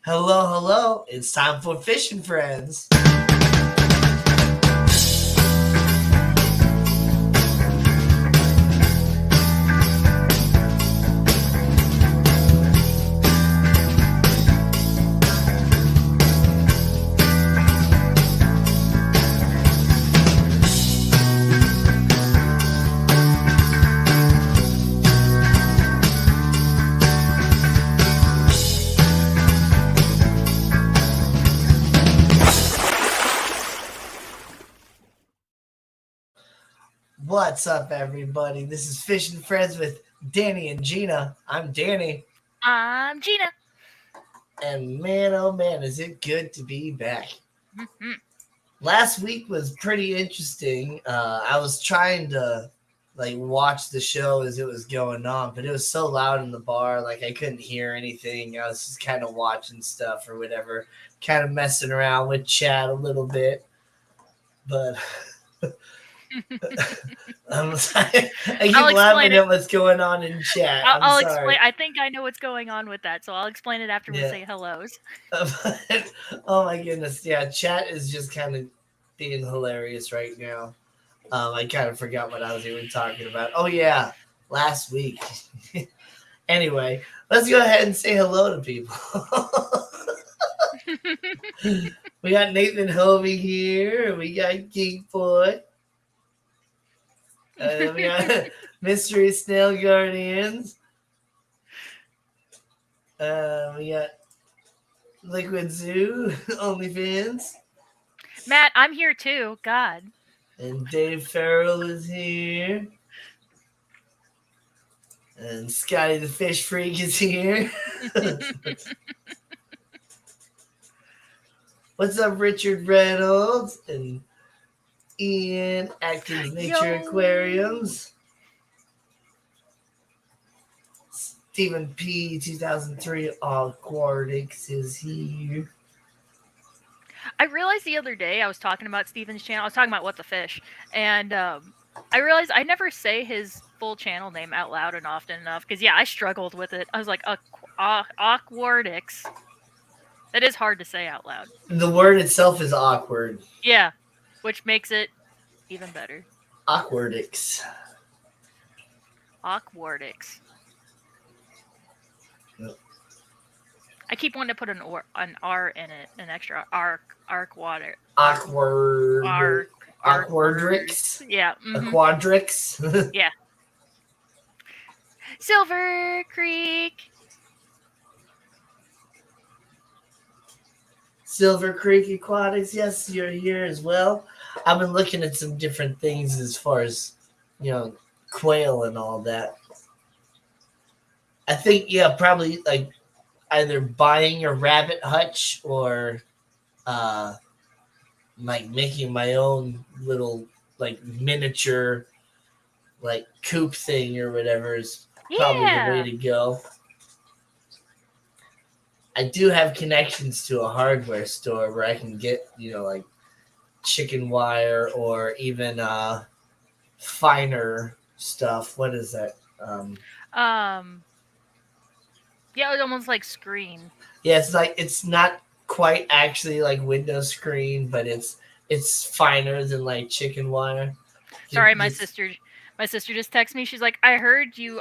Hello, hello. It's time for Fishing Friends. What's up, everybody? This is Fishing Friends with Danny and Gina. I'm Danny. I'm Gina. And man, oh man, is it good to be back. Mhm. Last week was pretty interesting. I was trying to watch the show as it was going on, but it was so loud in the bar, like I couldn't hear anything. I was just kind of watching stuff or whatever, kind of messing around with chat a little bit. But I'm sorry. I I'll keep explain laughing it. at what's going on in chat. I'll, I'm I'll explain. sorry. I think I know what's going on with that, so I'll explain it after we Yeah. say hellos. Oh my goodness. Yeah, chat is just kind of being hilarious right now. I kind of forgot what I was even talking about. Oh yeah, last week. Anyway, let's go ahead and say hello to people. We got Nathan Hovey here. We got Geek Boy. We got Mystery Snail Guardians. We got Liquid Zoo, OnlyFans. Matt, I'm here too. God. And Dave Farrell is here. And Scotty the Fish Freak is here. What's up, Richard Reynolds? And Ian Atkins Nature Yo. Aquariums. Stephen P. 2003 Aquatics is here. I realized the other day I was talking about Steven's channel. I was talking about What the Fish, and I realized I never say his full channel name out loud and often enough. Because yeah, I struggled with it. I was like, Aquardics. That is hard to say out loud. The word itself is awkward. Yeah, which makes it even better. Awkwardix. Aquardics. Yep. I keep wanting to put an R in it, an extra arc water. Awkward. Awkwardrix. Yeah. A quadrix. Yeah. Silver Creek. Silver Creek Aquatics. Yes, you're here as well. I've been looking at some different things as far as, quail and all that. I think, yeah, probably like either buying a rabbit hutch or like making my own little like miniature like coop thing or whatever is probably the way Yeah. to go. I do have connections to a hardware store where I can get, like chicken wire or even finer stuff. What is that? Um. Yeah, it was almost like screen. Yeah, it's not quite actually like window screen, but it's finer than like chicken wire. Sorry, my It's, sister. My sister just texted me. She's like, "I heard you.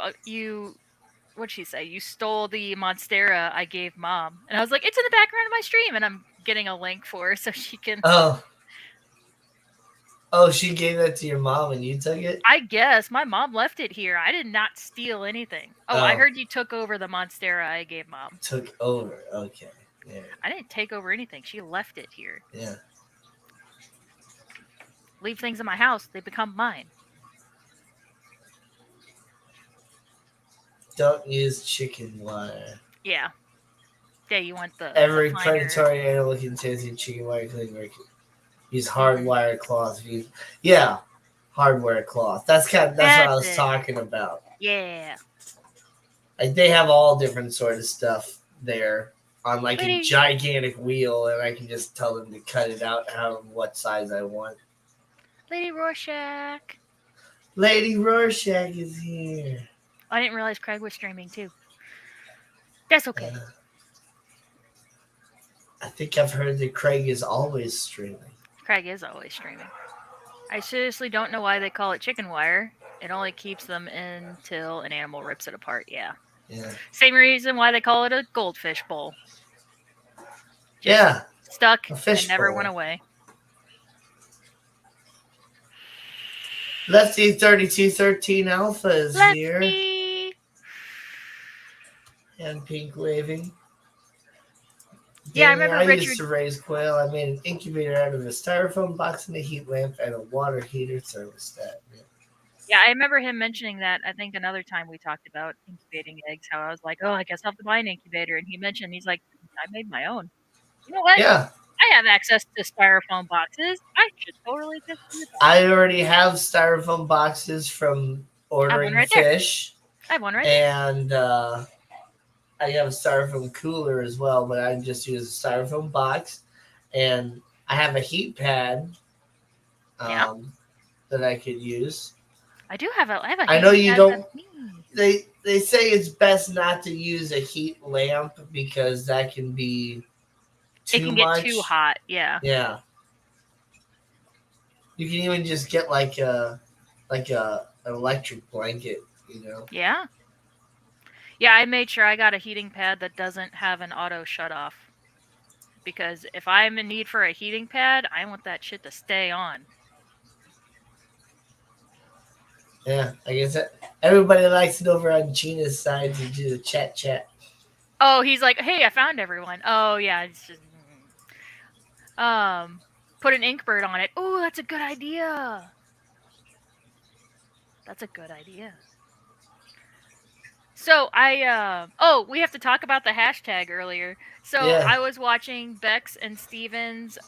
What'd she say? You stole the monstera I gave mom." And I was like, "It's in the background of my stream," and I'm getting a link for her so she can. oh, oh, she gave that to your mom and you took it. I guess my mom left it here. I did not steal anything. Oh, I Oh, heard you took over the monstera I gave mom. took over. Okay, yeah, I didn't take over anything. She left it here. yeah. Leave things in my house, they become mine. Don't use chicken wire. Yeah. Yeah, you want the Every finer. predatory animal contains a chicken wire cleaning. Use Mhm. hardwire cloth. Yeah, hardware cloth. That's what I was That's it. talking about. Yeah. Like they have all different sort of stuff there on like a Lady, gigantic wheel, and I can just tell them to cut it out how what size I want. Lady Rorschach. Lady Rorschach is here. I didn't realize Craig was streaming too. That's okay. I think I've heard that Craig is always streaming. Craig is always streaming. I seriously don't know why they call it chicken wire. It only keeps them until an animal rips it apart. Yeah. Yeah. Same reason why they call it a goldfish bowl. Just Yeah. stuck A and fish never bowl. went away. Lefty 3213 Alpha is here. Lefty! And pink waving. Yeah, I Danny, remember I Richard. used to raise quail. I made an incubator out of a styrofoam box and a heat lamp and a water heater thermostat. Yeah. Yeah, I remember him mentioning that. I think another time we talked about incubating eggs. How I was like, "Oh, I guess I'll have to buy an incubator," and he mentioned he's like, "I made my own." You know what? Yeah. I have access to styrofoam boxes. I should totally just do that. I already have styrofoam boxes from I have one ordering right there. fish. I have one right there. And I have a styrofoam cooler as well, but I just use a styrofoam box. And I have a heat pad Yeah. that I could use. I do have a. I have a. I know heating you pad don't. that's me. They say it's best not to use a heat lamp because that can be It too can much. get too hot. Yeah. Yeah. You can even just get like an electric blanket, you know. Yeah. Yeah, I made sure I got a heating pad that doesn't have an auto shut off. Because if I'm in need for a heating pad, I want that shit to stay on. Yeah, I guess everybody likes it over on Gina's side to do the chat. Oh, he's like, "Hey, I found everyone." Oh, yeah, it's just put an inkbird on it. Oh, that's a good idea. That's a good idea. So we have to talk about the hashtag earlier. So Yeah. I was watching Bex and Steven's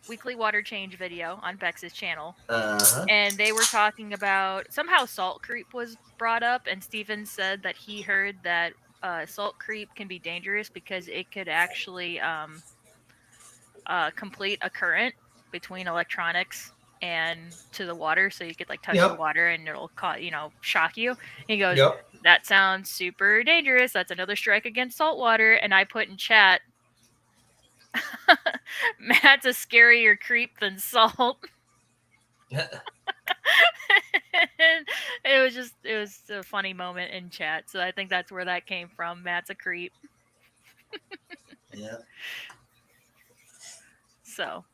weekly water change video on Bex's channel. Uh-huh. And they were talking about somehow salt creep was brought up, and Steven said that he heard that salt creep can be dangerous because it could actually complete a current between electronics and to the water, so you could like touch the water and it'll shock you. He goes, "That sounds super dangerous. That's another strike against saltwater." And I put in chat, "Matt's a scarier creep than salt." It was a funny moment in chat, so I think that's where that came from. Matt's a creep. Yeah. So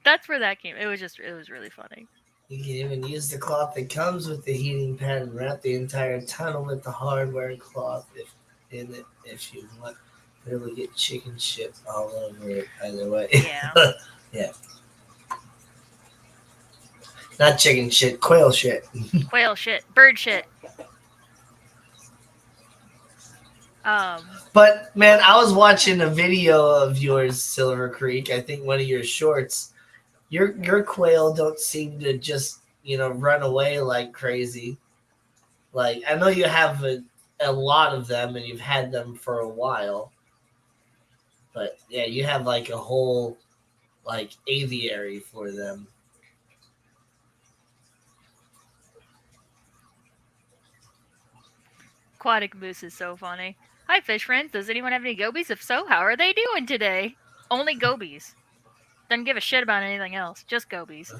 that's where that came. It was really funny. You can even use the cloth that comes with the heating pad and wrap the entire tunnel with the hardware cloth if you want. But it will get chicken shit all over it either way. Yeah. Yeah. Not chicken shit, quail shit. Quail shit, bird shit. But man, I was watching a video of yours, Silver Creek. I think one of your shorts. Your quail don't seem to just run away like crazy. Like I know you have a lot of them and you've had them for a while, but yeah, you have like a whole like aviary for them. Aquatic Moose is so funny. Hi, fish friends. Does anyone have any gobies? If so, how are they doing today? Only gobies. Doesn't give a shit about anything else. Just gobies.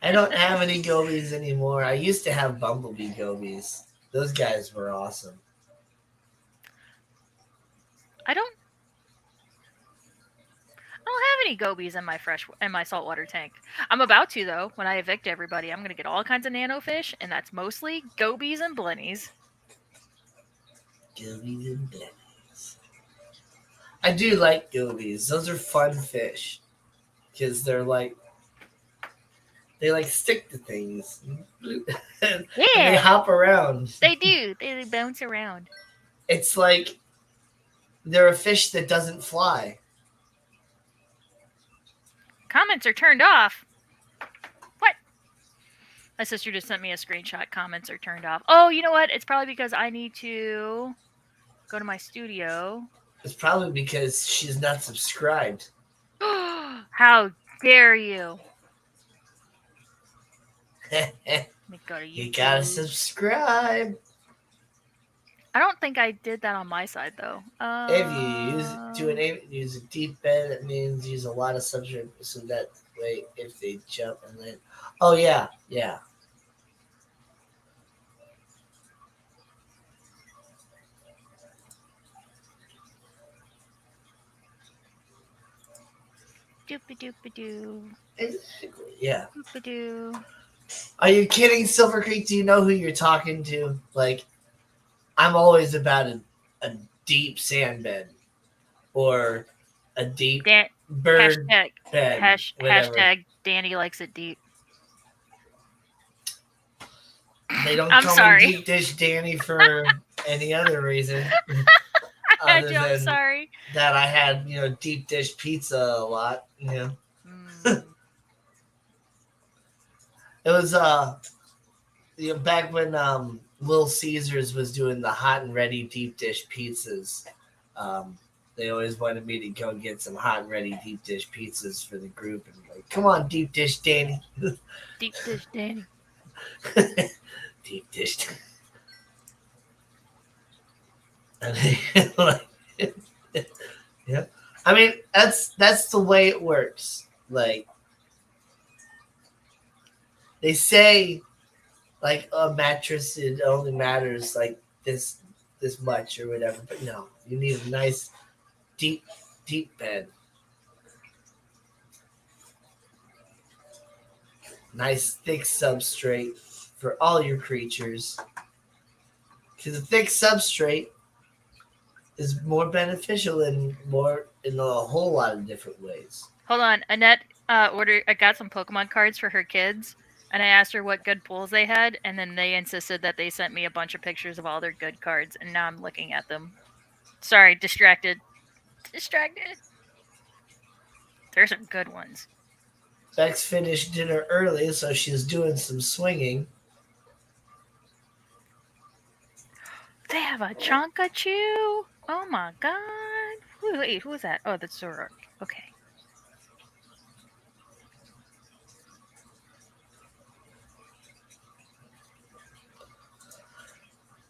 I don't have any gobies anymore. I used to have bumblebee gobies. Those guys were awesome. I don't have any gobies in my saltwater tank. I'm about to though. When I evict everybody, I'm gonna get all kinds of nano fish, and that's mostly gobies and blennies. Gobies and blennies. I do like gobies. Those are fun fish because they stick to things. And they hop around. They do. They bounce around. It's like they're a fish that doesn't fly. Comments are turned off. What? My sister just sent me a screenshot. Comments are turned off. Oh, you know what? It's probably because I need to go to my studio. It's probably because she's not subscribed. How dare you? Let me go to YouTube. You gotta subscribe. I don't think I did that on my side though. If you use a deep bed, it means use a lot of substrate so that way if they jump and land. Oh yeah, yeah. doopy doopy doo, Exactly. Yeah. doopy doo. Are you kidding, Silver Creek? Do you know who you're talking to? Like, I'm always about a deep sand bed or a deep Dan bird hashtag bed, whatever. hashtag Danny likes it deep. They don't I'm call me sorry. Deep Dish Danny for any other reason other I'm than sorry. that I had, deep dish pizza a lot. Mm. It was back when Little Caesars was doing the hot and ready deep dish pizzas. Um, they always wanted me to go get some hot and ready deep dish pizzas for the group, and like, come on, deep dish Danny, Deep dish Danny. deep dish. And they, like, yeah, I mean that's the way it works. Like they say, like a mattress, it only matters like this much or whatever. But no, you need a nice deep deep bed, nice thick substrate for all your creatures. Because a thick substrate is more beneficial in a whole lot of different ways. Hold on, Annette. I got some Pokemon cards for her kids, and I asked her what good pulls they had, and then they insisted that they sent me a bunch of pictures of all their good cards, and now I'm looking at them. Sorry, distracted. Distracted. There's some good ones. Bex finished dinner early, so she's doing some swinging. They have a Chonkachu. Oh my god. Wait, who is that? Oh, that's Zoroark. Okay.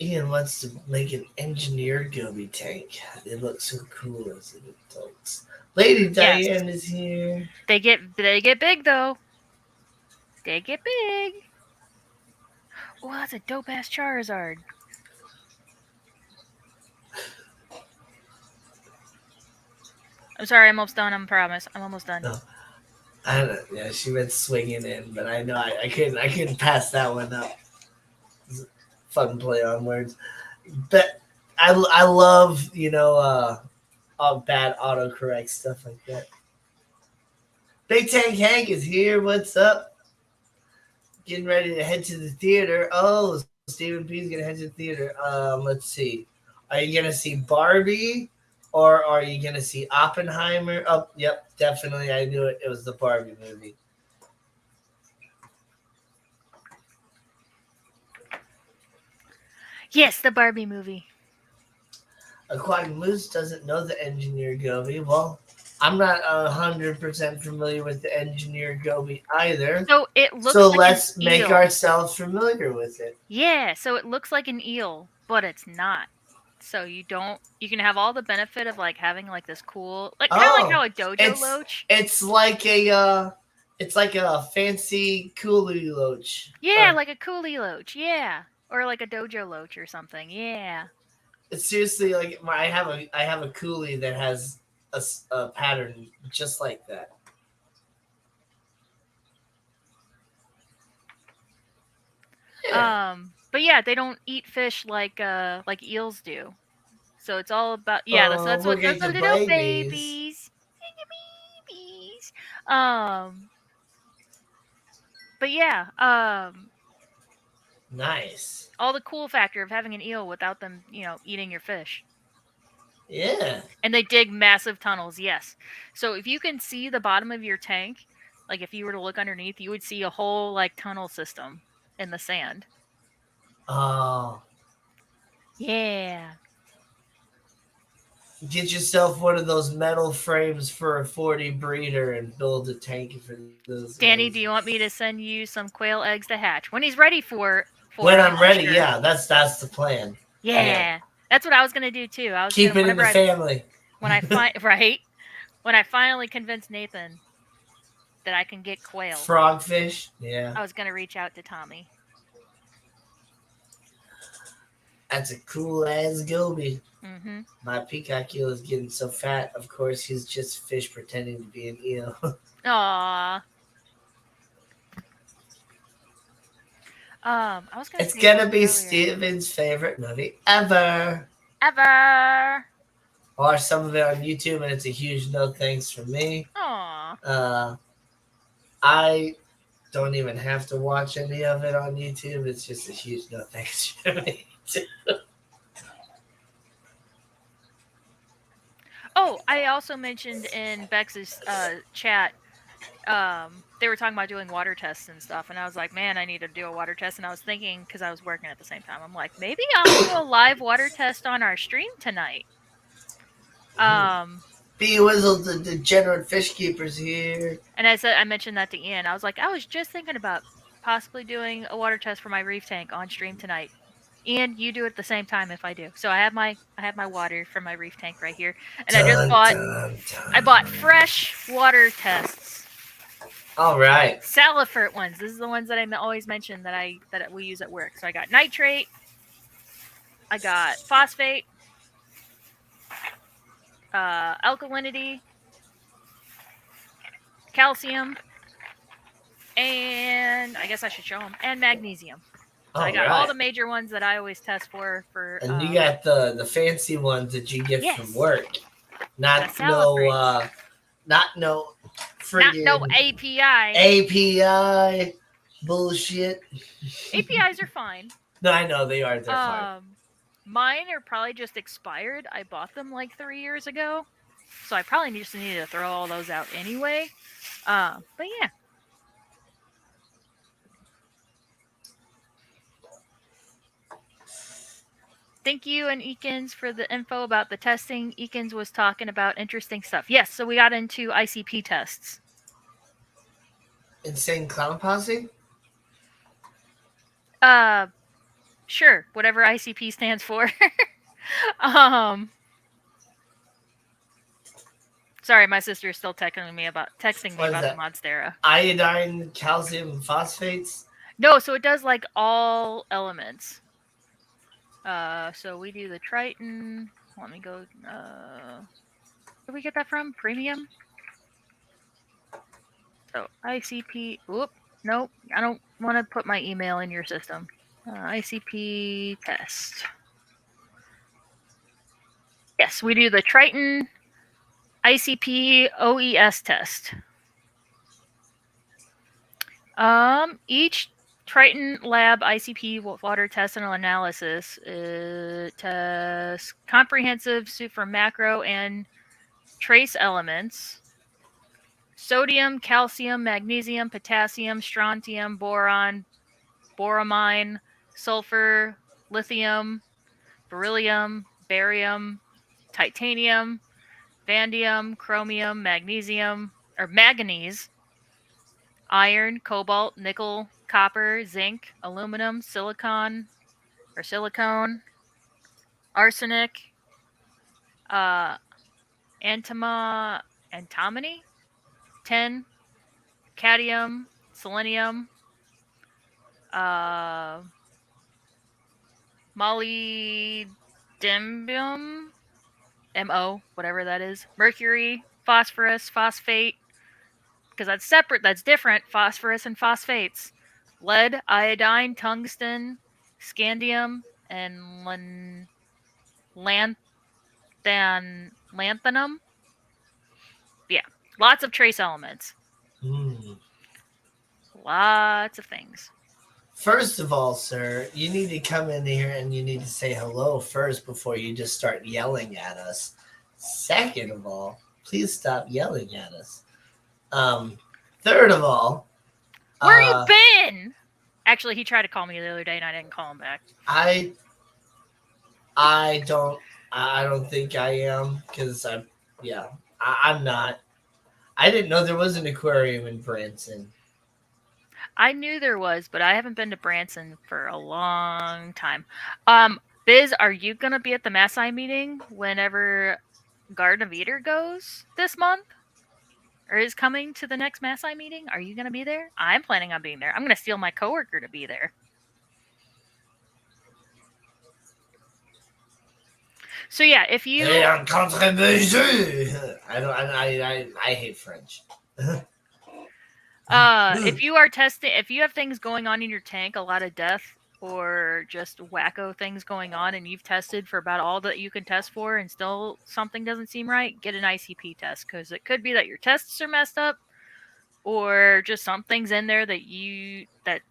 Ian wants to make an engineered Gobi tank. They look so cool as adults. Lady Yes. Diane is here. They get big though. They get big. Oh, that's a dope ass Charizard. I'm sorry, I'm almost done. I promise. I'm almost done. No, I don't. Yeah, she went swinging in, but I know I couldn't pass that one up. Fun play on words, but I love all bad autocorrect stuff like that. Big Tank Hank is here. What's up? Getting ready to head to the theater. Oh, Stephen P's gonna head to the theater. Let's see. Are you gonna see Barbie or are you gonna see Oppenheimer? Oh, yep, definitely. I knew it. It was the Barbie movie. Yes, the Barbie movie. Aquatic Moose doesn't know the Engineer Goby. Well, I'm not 100% familiar with the Engineer Goby either. So it looks So like let's an make eel. ourselves familiar with it. Yeah, so it looks like an eel, but it's not. So you can have all the benefit of like having like this cool, like kind of like how a dojo loach. It's like a fancy coolie loach. Yeah, like a coolie loach. Yeah, or like a dojo loach or something. Yeah. It's seriously like I have a coolie that has a pattern just like that. Yeah. But yeah, they don't eat fish like eels do. So it's all about that's We're what those are getting little babies. babies. Babies. Um but yeah, Nice. all the cool factor of having an eel without them, eating your fish. Yeah. And they dig massive tunnels, yes. So if you can see the bottom of your tank, like if you were to look underneath, you would see a whole like tunnel system in the sand. Oh. Yeah. Get yourself one of those metal frames for a 40 breeder and build a tank for those Danny, guys. do you want me to send you some quail eggs to hatch when he's ready for When it? I'm ready, Sure. yeah, that's the plan. Yeah. That's what I was gonna do too. I was Keep gonna it in the family. when I find right when I finally convinced Nathan that I can get quail, Frogfish. Yeah. I was gonna reach out to Tommy. That's a cool ass goby. Mm-hmm. My peacock eel is getting so fat. Of course, he's just fish pretending to be an eel. Aw. I was gonna It's say gonna something be earlier. Steven's favorite movie ever. Ever. Watch some of it on YouTube, and it's a huge no thanks from me. Aw. I don't even have to watch any of it on YouTube. It's just a huge no thanks from me. Oh, I also mentioned in Bex's chat, they were talking about doing water tests and stuff, and I was like, man, I need to do a water test. And I was thinking, because I was working at the same time, I'm like, maybe I'll do a live water test on our stream tonight. B Wizzle, the degenerate fish keepers here. And I mentioned that to Ian. I was like, I was just thinking about possibly doing a water test for my reef tank on stream tonight. Ian, you do it at the same time if I do. So I have my water from my reef tank right here, and Dun, I bought fresh water tests. All right. Salifert ones. This is the ones that I always mention that we use at work. So I got nitrate, I got phosphate, alkalinity, calcium, and I guess I should show them, and magnesium. So I got all the major ones that I always test for. And you got the fancy ones that you get from work. Not no friggin' not no API. API bullshit. APIs are fine. No, I know they are. They're fine. Mine are probably just expired. I bought them like 3 years ago, so I probably just need to throw all those out anyway. But yeah. Thank you and Eakins for the info about the testing. Eakins was talking about interesting stuff. Yes, so we got into ICP tests. Insane Clown Posse? Sure, whatever ICP stands for. Sorry, my sister is still texting me about the Monstera. Iodine, calcium, phosphates? No, so it does like all elements. So we do the Triton. Let me go. Where did we get that from? Premium? So ICP. Whoop. Nope. I don't want to put my email in your system. ICP test. Yes, we do the Triton ICP OES test. Each Triton Lab ICP water test and analysis tests comprehensive super macro and trace elements: sodium, calcium, magnesium, potassium, strontium, boron, boramine, sulfur, lithium, beryllium, barium, titanium, vanadium, chromium, magnesium, or manganese, iron, cobalt, nickel, copper, zinc, aluminum, silicone, arsenic, antimony, tin, cadmium, selenium, molybdenum, MO, whatever that is, mercury, phosphorus, phosphate, because that's separate, that's different, phosphorus and phosphates, lead, iodine, tungsten, scandium, and lanthanum. Yeah, lots of trace elements. Lots of things. First of all, sir, you need to come in here and you need to say hello first before you just start yelling at us. Second of all, please stop yelling at us. Third of all, where you been? Actually, he tried to call me the other day and I didn't call him back. I don't think I am, because I'm not. I didn't know there was an aquarium in Branson. I knew there was, but I haven't been to Branson for a long time. Biz, are you gonna be at the Maasai meeting whenever Garden of Eden goes this month? Or is coming to the next Maasai meeting? Are you gonna be there? I'm planning on being there. I'm gonna steal my coworker to be there. So yeah, if you Hey, I'm contribution. I hate French. if you are testing, if you have things going on in your tank, a lot of death or just wacko things going on, and you've tested for about all that you can test for, and still something doesn't seem right, get an ICP test, because it could be that your tests are messed up, or just something's in there that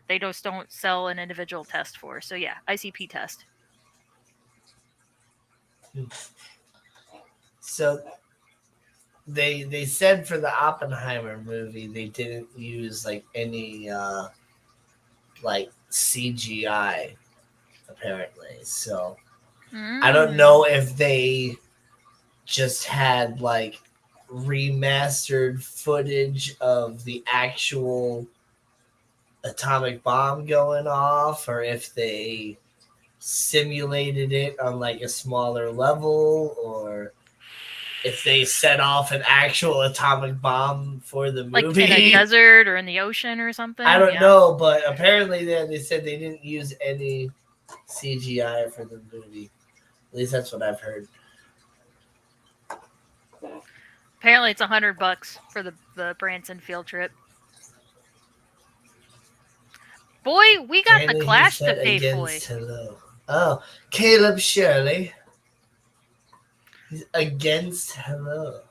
they just don't sell an individual test for. So yeah, ICP test. So they said for the Oppenheimer movie they didn't use like any like CGI apparently. So I don't know if they just had like remastered footage of the actual atomic bomb going off or if they simulated it on like a smaller level or if they set off an actual atomic bomb for the movie. Like in a desert or in the ocean or something. I don't know, but apparently they said they didn't use any CGI for the movie. At least that's what I've heard. Apparently it's $100 for the Branson field trip. Boy, we got Apparently the Clash to pay for. Hello. Oh, Caleb Shirley. He's against Hello.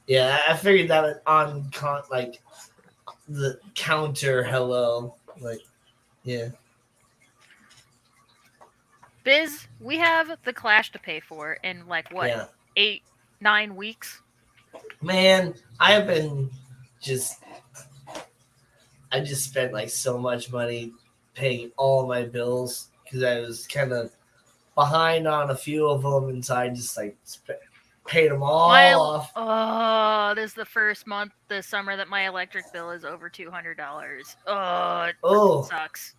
Yeah, I figured that was on like the counter Hello. Like, yeah. Biz, we have the Clash to pay for in like what, Yeah. 8-9 weeks? Man, I've been I just spent like so much money paying all my bills because I was kind of behind on a few of them, and so I just like paid them all off. Oh, this is the first month this summer that my electric bill is over $200. Oh, it sucks.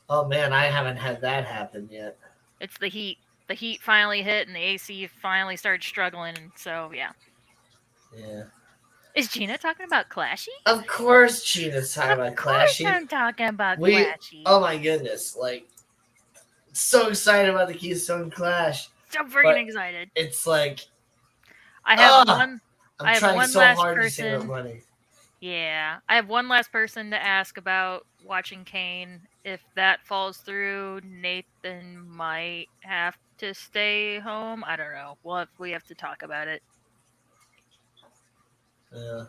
Oh man, I haven't had that happen yet. It's the heat. The heat finally hit, and the AC finally started struggling. And so yeah. Yeah. Is Gina talking about Clashy? Of course, Gina's talking about Clashy. I'm talking about Clashy. Oh my goodness! Like, so excited about the Keystone Clash. So freaking excited! It's like I have one. I'm trying so hard to save up money. Yeah, I have one last person to ask about watching Kane. If that falls through, Nathan might have to stay home. I don't know. We have to talk about it. Yeah.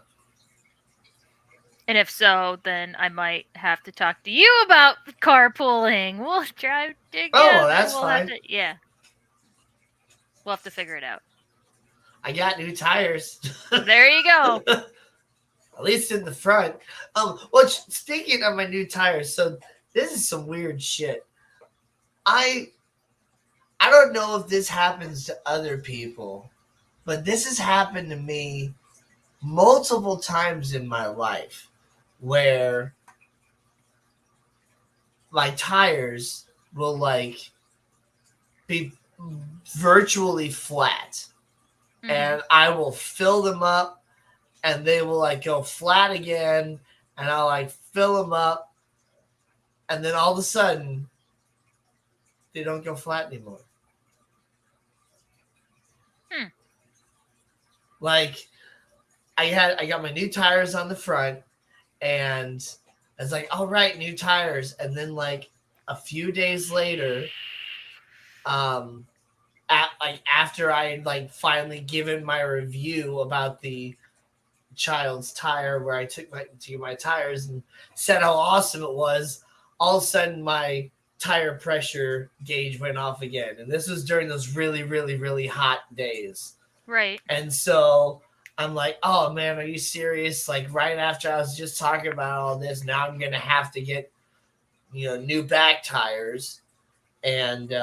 And if so, then I might have to talk to you about carpooling. We'll drive together. Oh, that's fine. Yeah. We'll have to figure it out. I got new tires. There you go. At least in the front. Well, speaking of my new tires, so this is some weird shit. I don't know if this happens to other people, but this has happened to me multiple times in my life where my tires will like be virtually flat and I will fill them up and they will like go flat again and I'll like fill them up and then all of a sudden they don't go flat anymore. Like I got my new tires on the front and I was like, all right, new tires. And then like a few days later, after I had like finally given my review about the child's tire where I took my tires and said how awesome it was, all of a sudden my tire pressure gauge went off again. And this was during those really, really, really hot days. Right. And so I'm like, oh man, are you serious? Like right after I was just talking about all this, now I'm gonna have to get, new back tires. And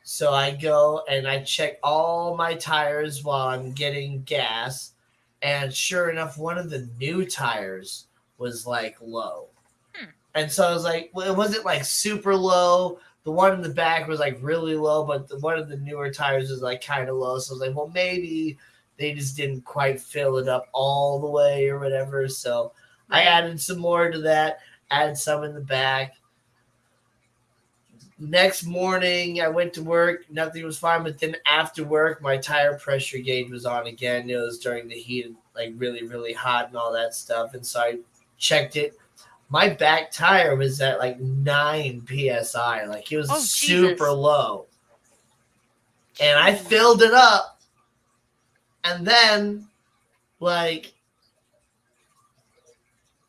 so I go and I check all my tires while I'm getting gas. And sure enough, one of the new tires was like low. And so I was like, well, it wasn't like super low, the one in the back was like really low, but the one of the newer tires was like kind of low. So I was like, well, maybe they just didn't quite fill it up all the way or whatever. So I added some more to that, added some in the back. Next morning, I went to work. Nothing was fine. But then after work, my tire pressure gauge was on again. It was during the heat, like really, really hot and all that stuff. And so I checked it. My back tire was at like 9 psi. Like it was super low. And I filled it up. And then, like,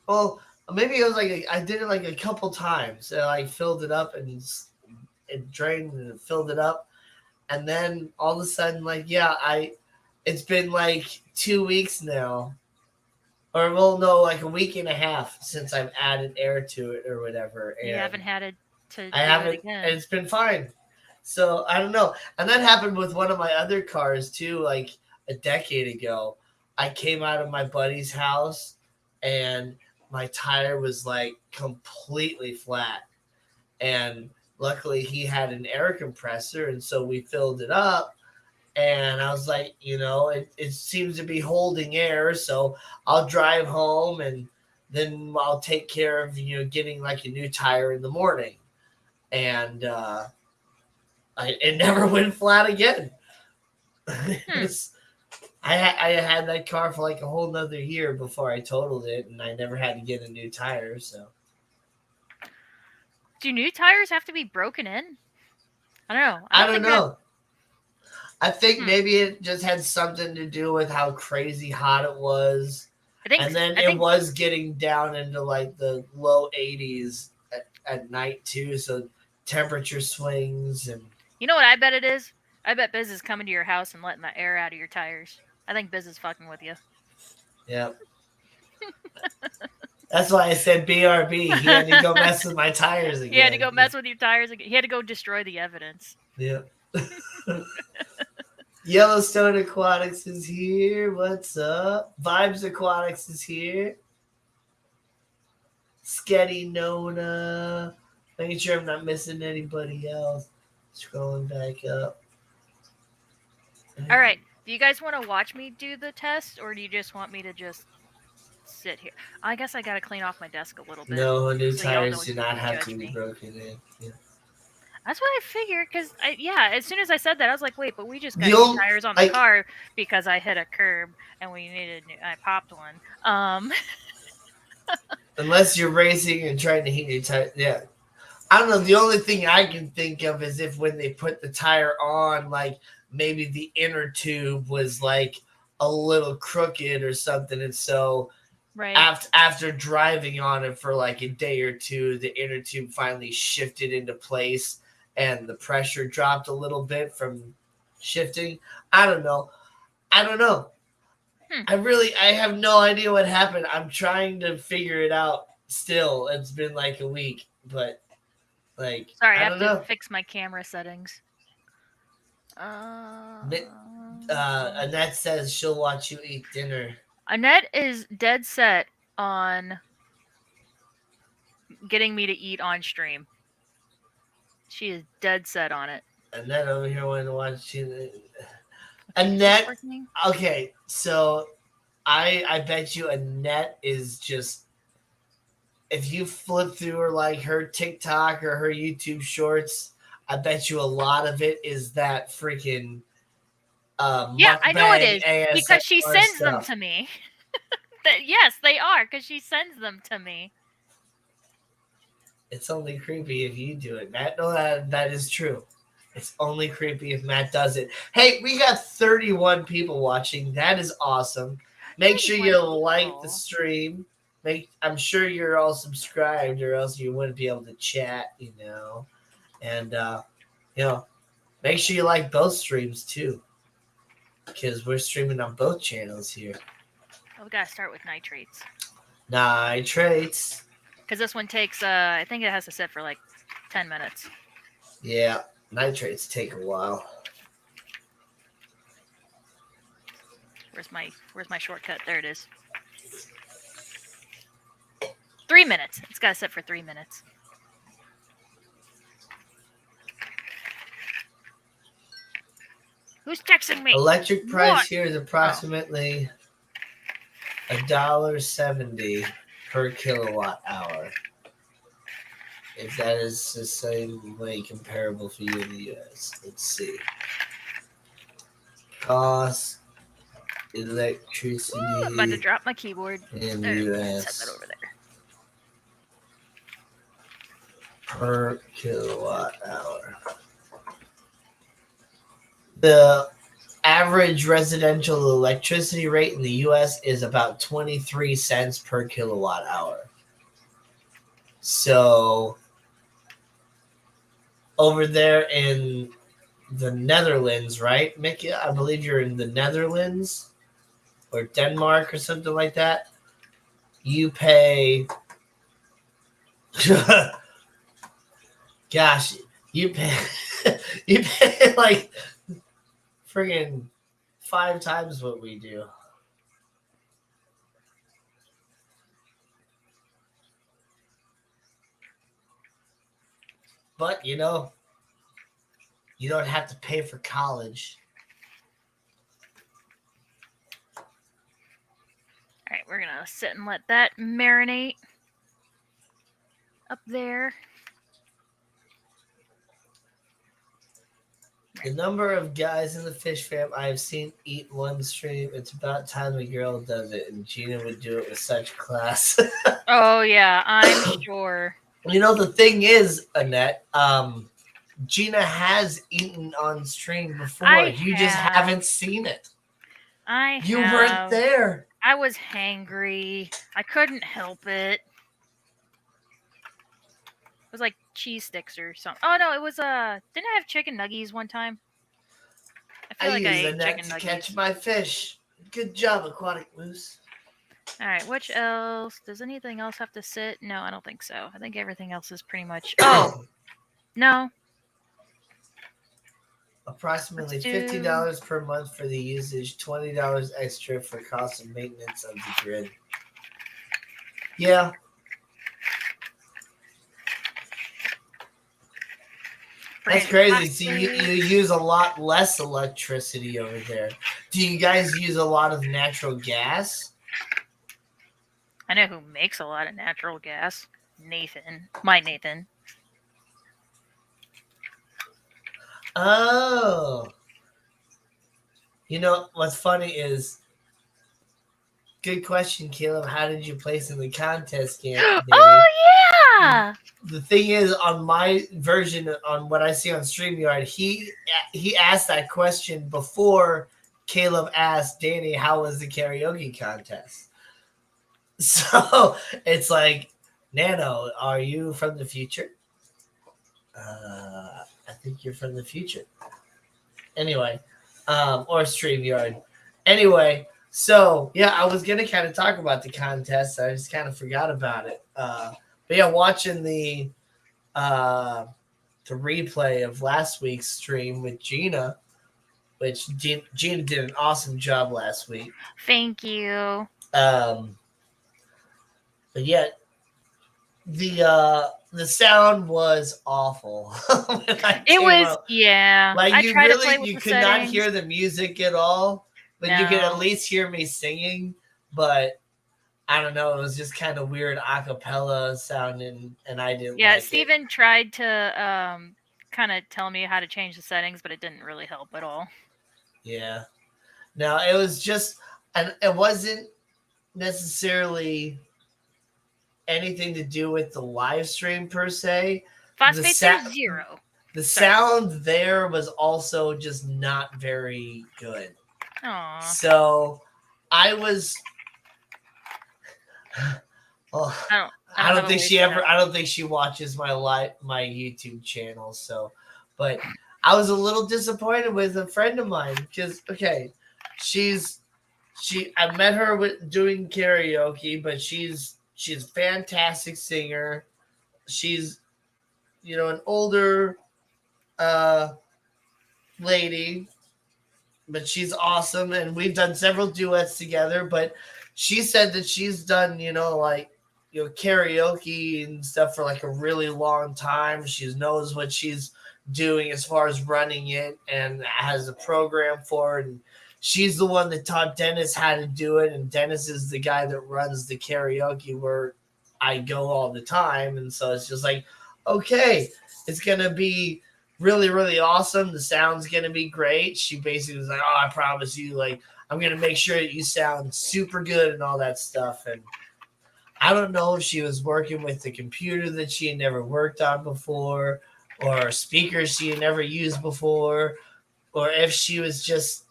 well, maybe it was like I did it like a couple times. And I filled it up and it drained and it filled it up. And then all of a sudden, like, it's been like 2 weeks now. Or, well, no, like a week and a half since I've added air to it or whatever. And you haven't had it to I haven't, and it's been fine. So, I don't know. And that happened with one of my other cars, too, like a decade ago. I came out of my buddy's house, and my tire was, like, completely flat. And luckily, he had an air compressor, and so we filled it up. And I was like, it seems to be holding air, so I'll drive home and then I'll take care of, getting like a new tire in the morning. And it never went flat again. I had that car for like a whole nother year before I totaled it, and I never had to get a new tire. So, do new tires have to be broken in? I don't know. I don't know. I think maybe it just had something to do with how crazy hot it was. And then it was getting down into like the low 80s at night too. So temperature swings. And you know what I bet it is? I bet Biz is coming to your house and letting the air out of your tires. I think Biz is fucking with you. Yep. That's why I said BRB. He had to go mess with my tires again. He had to go mess with your tires again. He had to go destroy the evidence. Yep. Yellowstone Aquatics is here. What's up? Vibes Aquatics is here. Sketty Nona. Making sure I'm not missing anybody else. Scrolling back up. All right. Do you guys want to watch me do the test, or do you just want me to just sit here? I guess I got to clean off my desk a little bit. No, new tires do not have to be broken in. Yeah. That's what I figured, because, as soon as I said that, I was like, wait, but we just got new tires on the car because I hit a curb and we needed I popped one. Unless you're racing and trying to heat your tire. Yeah. I don't know. The only thing I can think of is if when they put the tire on, like maybe the inner tube was like a little crooked or something. And so after driving on it for like a day or two, the inner tube finally shifted into place. And the pressure dropped a little bit from shifting. I don't know. I have no idea what happened. I'm trying to figure it out still. It's been like a week, but like, sorry, I don't know. To fix my camera settings. Annette says she'll watch you eat dinner. Annette is dead set on getting me to eat on stream. She is dead set on it. Annette over here wanted to watch you. Annette, okay, so I bet you Annette is just, if you flip through her TikTok or her YouTube shorts, I bet you a lot of it is that freaking I know it is ASMR because she sends them to me. Yes, they are, because she sends them to me. It's only creepy if you do it, Matt. No, that is true. It's only creepy if Matt does it. Hey, we got 31 people watching. That is awesome. Make sure you like the stream. I'm sure you're all subscribed, or else you wouldn't be able to chat, And make sure you like both streams too, because we're streaming on both channels here. We gotta start with nitrates. Nitrates. Because this one takes, I think it has to sit for like 10 minutes. Yeah, nitrates take a while. Where's my shortcut? There it is. 3 minutes. It's got to sit for 3 minutes. Who's texting me? Electric price What? here is approximately $1.70 per kilowatt hour. If that is the same way comparable for you in the U.S. Let's see. Cost electricity Ooh, I'm about to drop my keyboard. in There, U.S. set that over there. per kilowatt hour. The average residential electricity rate in the U.S. is about 23 cents per kilowatt hour. So over there in the Netherlands, right, Mickey? I believe you're in the Netherlands or Denmark or something like that. You pay, gosh, you pay, you pay like friggin' 5 times what we do. But you know, you don't have to pay for college. All right, we're gonna sit and let that marinate up there. The number of guys in the fish fam I have seen eat one stream, it's about time a girl does it, and Gina would do it with such class. Oh yeah, I'm sure. You know, the thing is, Annette, Gina has eaten on stream before. You just haven't seen it. You weren't there. I was hangry. I couldn't help it. It was like cheese sticks or something. Oh no, it was didn't I have chicken nuggies one time? I feel like I use ate a net chicken to nuggies. catch my fish. Good job, Aquatic Moose. All right, which else? Does anything else have to sit? No, I don't think so. I think everything else is pretty much. Oh, no. Approximately $50 per month for the usage, $20 extra for cost of maintenance of the grid. Yeah. That's crazy. See, you use a lot less electricity over there. Do you guys use a lot of natural gas? I know who makes a lot of natural gas. Nathan. My Nathan. Oh. You know, what's funny is, good question, Caleb. How did you place in the contest game? Oh, yeah! The thing is, on my version, on what I see on StreamYard, he asked that question before Caleb asked Danny, how was the karaoke contest? So it's like, Nano, are you from the future? I think you're from the future. Anyway, or StreamYard. Anyway, so yeah, I was gonna kind of talk about the contest. I just kind of forgot about it. But yeah, watching the replay of last week's stream with Gina, which Gina did an awesome job last week. Thank you. But yet the sound was awful. It was yeah. Like I you tried really to play with you the could settings. not hear the music at all, but you could at No. least hear me singing. But I don't know, it was just kind of weird a cappella sounding, and I didn't like Steven tried to kind of tell me how to change the settings, but it didn't really help at all. Yeah. No, it was just, and it wasn't necessarily anything to do with the live stream per se. Phosphates are 0. The sound there was also just not very good. Aww. So I was. Oh, I don't think she watches my YouTube channel. So, but I was a little disappointed with a friend of mine because I met her doing karaoke, but she's a fantastic singer. She's an older lady, but she's awesome, and we've done several duets together. But she said that she's done karaoke and stuff for like a really long time. She knows what she's doing as far as running it and has a program for it. And she's the one that taught Dennis how to do it. And Dennis is the guy that runs the karaoke where I go all the time. And so it's just like, okay, it's going to be really, really awesome. The sound's going to be great. She basically was like, oh, I promise you, like, I'm going to make sure that you sound super good and all that stuff. And I don't know if she was working with the computer that she had never worked on before or speakers she had never used before, or if she was just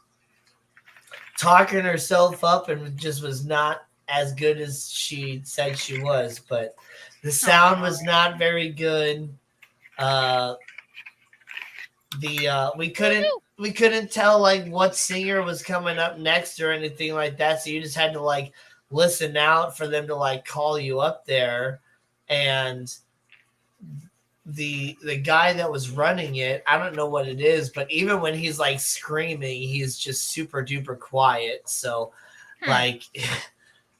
talking herself up and just was not as good as she said she was. But the sound was not very good. We couldn't tell like what singer was coming up next or anything like that, so you just had to like listen out for them to like call you up there. And the guy that was running it, I don't know what it is, but even when he's like screaming, he's just super duper quiet. So like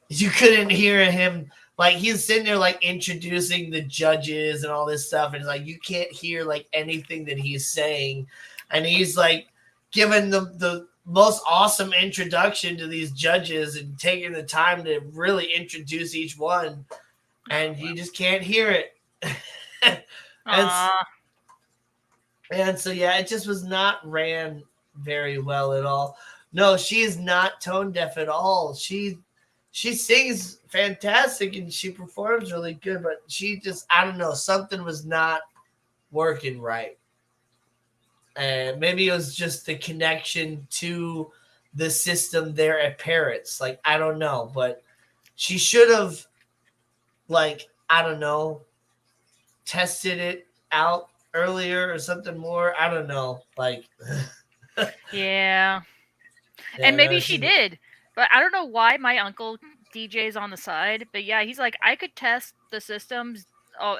you couldn't hear him. Like he's sitting there like introducing the judges and all this stuff, and it's like you can't hear like anything that he's saying. And he's like giving the most awesome introduction to these judges and taking the time to really introduce each one, and you just can't hear it. and so yeah, it just was not ran very well at all. No, she is not tone deaf at all. She sings fantastic and she performs really good, but she just, I don't know, something was not working right. And maybe it was just the connection to the system there at Parrots. Like, I don't know, but she should have, like, I don't know, tested it out earlier or something more. I don't know. Like, yeah. And maybe she did. But I don't know why my uncle DJs on the side. But yeah, he's like, I could test the systems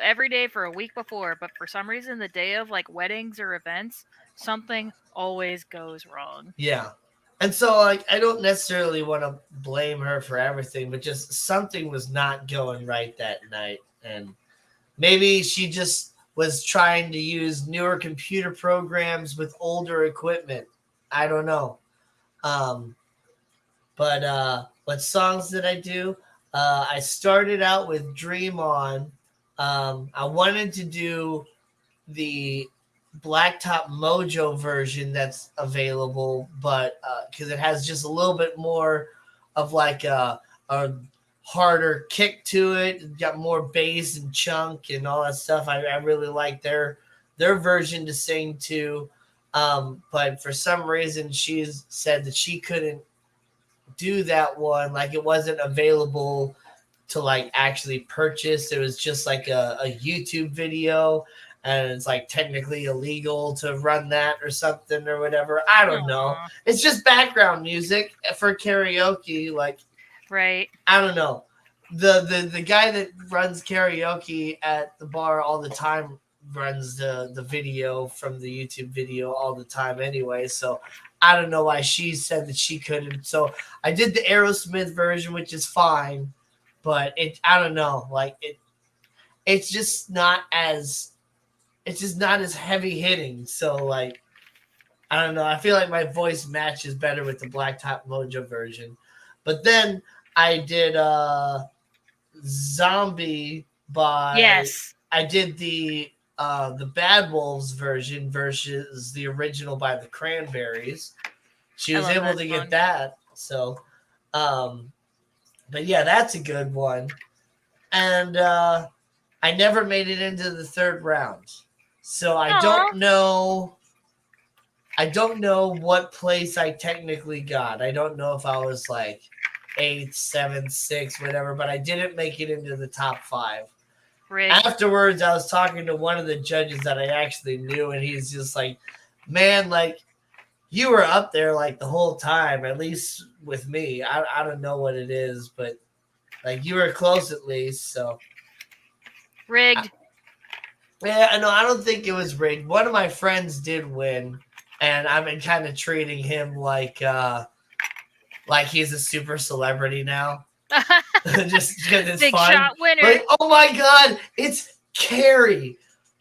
every day for a week before, but for some reason, the day of like weddings or events, something always goes wrong. Yeah. And so, like, I don't necessarily want to blame her for everything, but just something was not going right that night. And maybe she just was trying to use newer computer programs with older equipment. I don't know. But what songs did I do? I started out with Dream On. I wanted to do the Blacktop Mojo version that's available, but because it has just a little bit more of like a harder kick to it. It got more bass and chunk and all that stuff. I really like their version to sing to. But for some reason, she's said that she couldn't do that one. Like it wasn't available to like actually purchase. It was just like a YouTube video. And it's like technically illegal to run that or something or whatever. I don't know. It's just background music for karaoke. Like, right. I don't know. The guy that runs karaoke at the bar all the time runs the video from the YouTube video all the time anyway. So I don't know why she said that she couldn't. So I did the Aerosmith version, which is fine, but I don't know. Like it's just not as heavy hitting. So like, I don't know. I feel like my voice matches better with the Blacktop Mojo version. But then I did Zombie by I did the Bad Wolves version versus the original by the Cranberries. She was able to get that. So but yeah, that's a good one. And I never made it into the third round. So I don't know what place I technically got. I don't know if I was like 8, 7, 6, whatever, but I didn't make it into the top 5. Rigged. Afterwards, I was talking to one of the judges that I actually knew, and he's just like, man, like, you were up there like the whole time, at least with me. I don't know what it is, but like you were close at least, so. Rigged. Yeah, no, I don't think it was rigged. One of my friends did win, and I've been kind of treating him like he's a super celebrity now. Just because it's Big fun. shot winner. Like, oh my God, it's Carrie.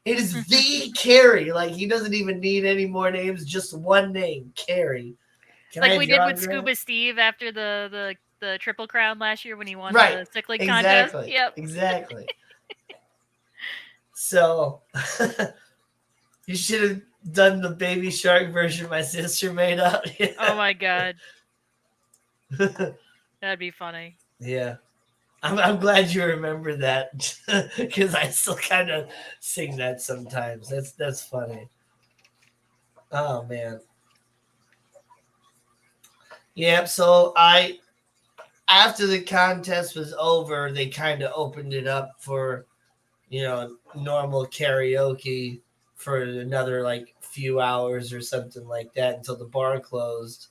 It is the Carrie. Like, he doesn't even need any more names, just one name, Carrie. Can I Like have we your did with autograph? Scuba Steve after the Triple Crown last year when he won Right. the Sick League contest. Exactly. Yep. Exactly. So you should have done the Baby Shark version my sister made up. Oh my god. That'd be funny. Yeah. I'm glad you remember that because I still kind of sing that sometimes. That's funny. Oh man. Yep. So after the contest was over, they kind of opened it up for normal karaoke for another like few hours or something like that until the bar closed.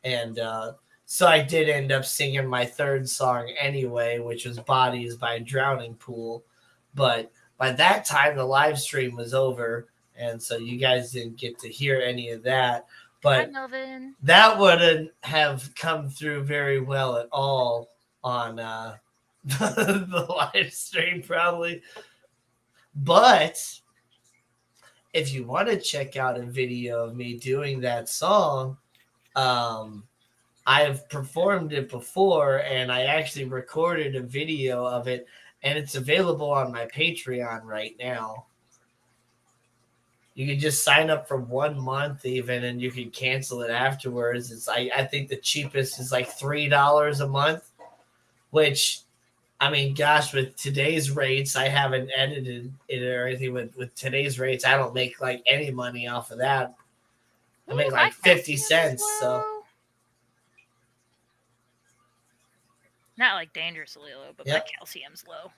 And so I did end up singing my third song anyway, which was Bodies by Drowning Pool. But by that time, the live stream was over. And so you guys didn't get to hear any of that. Hi, But Melvin. that wouldn't have come through very well at all on the live stream, probably. But if you want to check out a video of me doing that song, I've performed it before, and I actually recorded a video of it, and it's available on my Patreon right now. You can just sign up for 1 month even, and you can cancel it afterwards. It's I think the cheapest is like $3 a month, which, I mean, gosh, with today's rates, I haven't edited it or anything. With today's rates, I don't make like any money off of that. I make like 50 cents. So not like dangerously low, but yep. my calcium's low.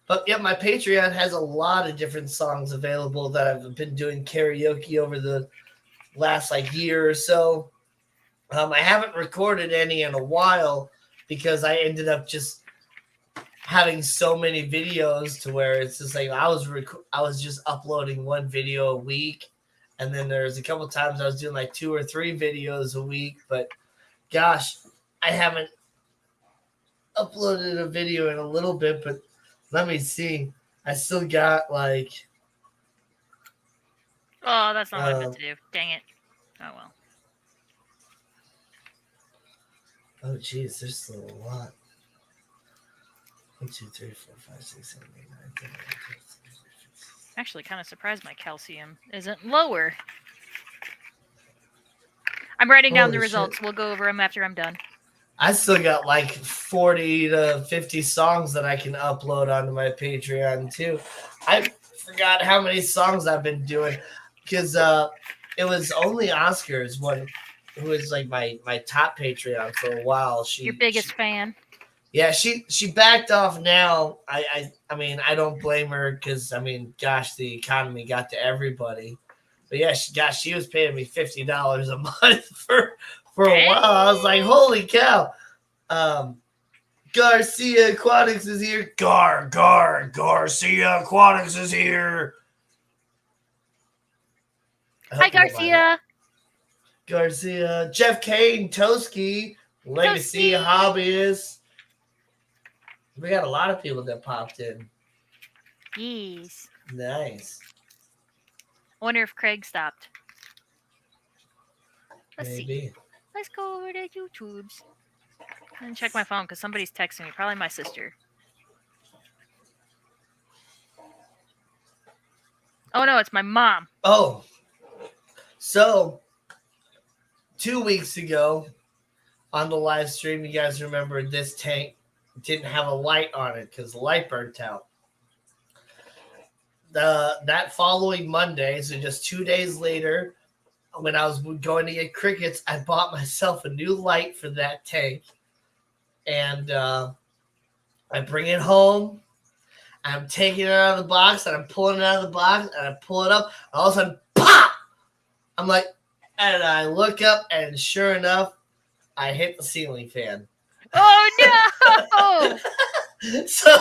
But yeah, my Patreon has a lot of different songs available that I've been doing karaoke over the last like year or so. I haven't recorded any in a while because I ended up just having so many videos to where it's just like I was just uploading one video a week, and then there's a couple times I was doing like 2 or 3 videos a week. But gosh, I haven't uploaded a video in a little bit. But let me see. I still got like. Oh, that's not what I meant to do. Dang it. Oh well. Oh geez, there's still a lot. 1, 2, 3, 4, 5, 6, 7, 8, 9, 10, 11, 12, 13, 14, 15. Actually, kind of surprised my calcium isn't lower. I'm writing down the results. Shit. We'll go over them after I'm done. I still got like 40 to 50 songs that I can upload onto my Patreon too. I forgot how many songs I've been doing because it was only Oscars who was like my top Patreon for a while. Your biggest fan. Yeah, she backed off now. I mean, I don't blame her because, I mean, gosh, the economy got to everybody. But yeah, she was paying me $50 a month for a while. I was like, holy cow. Garcia Aquatics is here. Garcia Aquatics is here. Hi, Garcia. Garcia. Jeff Kane, Toski, Legacy Hobbyist. We got a lot of people that popped in. Yes. Nice. I wonder if Craig stopped. Let's Maybe. See. Let's go over to YouTube's. And check my phone because somebody's texting me. Probably my sister. Oh, no, it's my mom. Oh. So, 2 weeks ago on the live stream, you guys remember this tank didn't have a light on it because the light burnt out. That following Monday, so just 2 days later, when I was going to get crickets, I bought myself a new light for that tank. And I bring it home. I'm taking it out of the box, and I'm pulling it out of the box, and I pull it up. And all of a sudden, pop! I'm like, and I look up, and sure enough, I hit the ceiling fan. Oh, no! So,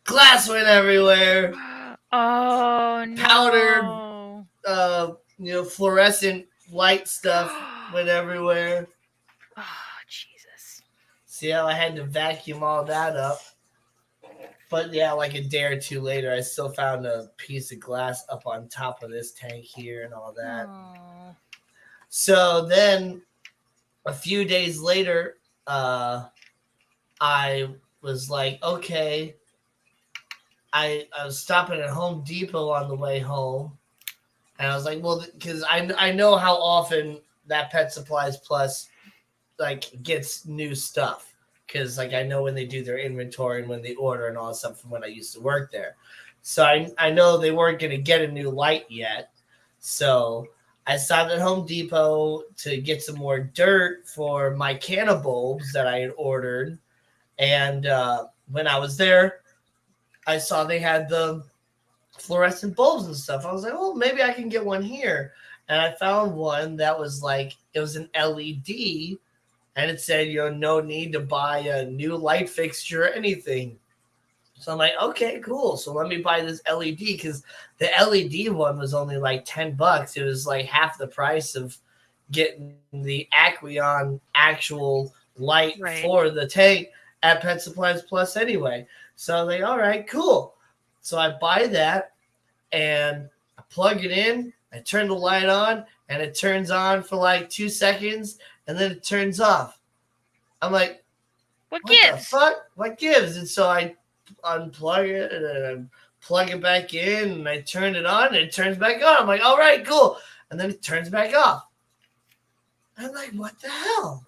glass went everywhere. Oh, no. Powdered, fluorescent light stuff went everywhere. Oh, Jesus. See how I had to vacuum all that up? But yeah, like a day or two later, I still found a piece of glass up on top of this tank here and all that. Oh. So then a few days later, I was like, okay, I was stopping at Home Depot on the way home. And I was like, well, because I know how often that Pet Supplies Plus like gets new stuff. Because like I know when they do their inventory and when they order and all that stuff from when I used to work there. So I know they weren't going to get a new light yet. So I stopped at Home Depot to get some more dirt for my can of bulbs that I had ordered. And when I was there, I saw they had the fluorescent bulbs and stuff. I was like, well, maybe I can get one here. And I found one that was like, it was an LED and it said, no need to buy a new light fixture or anything. So I'm like, okay, cool. So let me buy this LED because the LED one was only like $10. It was like half the price of getting the Aqueon actual light for the tank at Pet Supplies Plus anyway. So I'm like, all right, cool. So I buy that and I plug it in. I turn the light on and it turns on for like 2 seconds and then it turns off. I'm like, what the fuck? What gives? And so I unplug it and then I plug it back in and I turn it on and it turns back on. I'm like, all right, cool. And then it turns back off. I'm like, what the hell?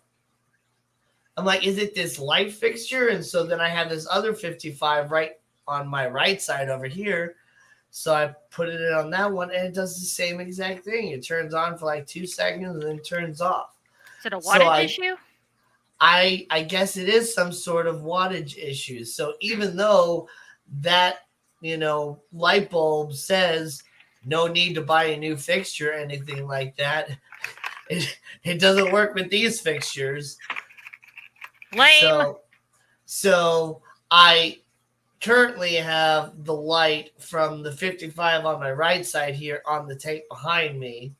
I'm like, is it this light fixture? And so then I have this other 55 right on my right side over here. So I put it in on that one and it does the same exact thing. It turns on for like 2 seconds and then turns off. Is it a wattage issue? I guess it is some sort of wattage issue. So even though that, light bulb says no need to buy a new fixture or anything like that, it doesn't work with these fixtures. Lame. So I currently have the light from the 55 on my right side here on the tank behind me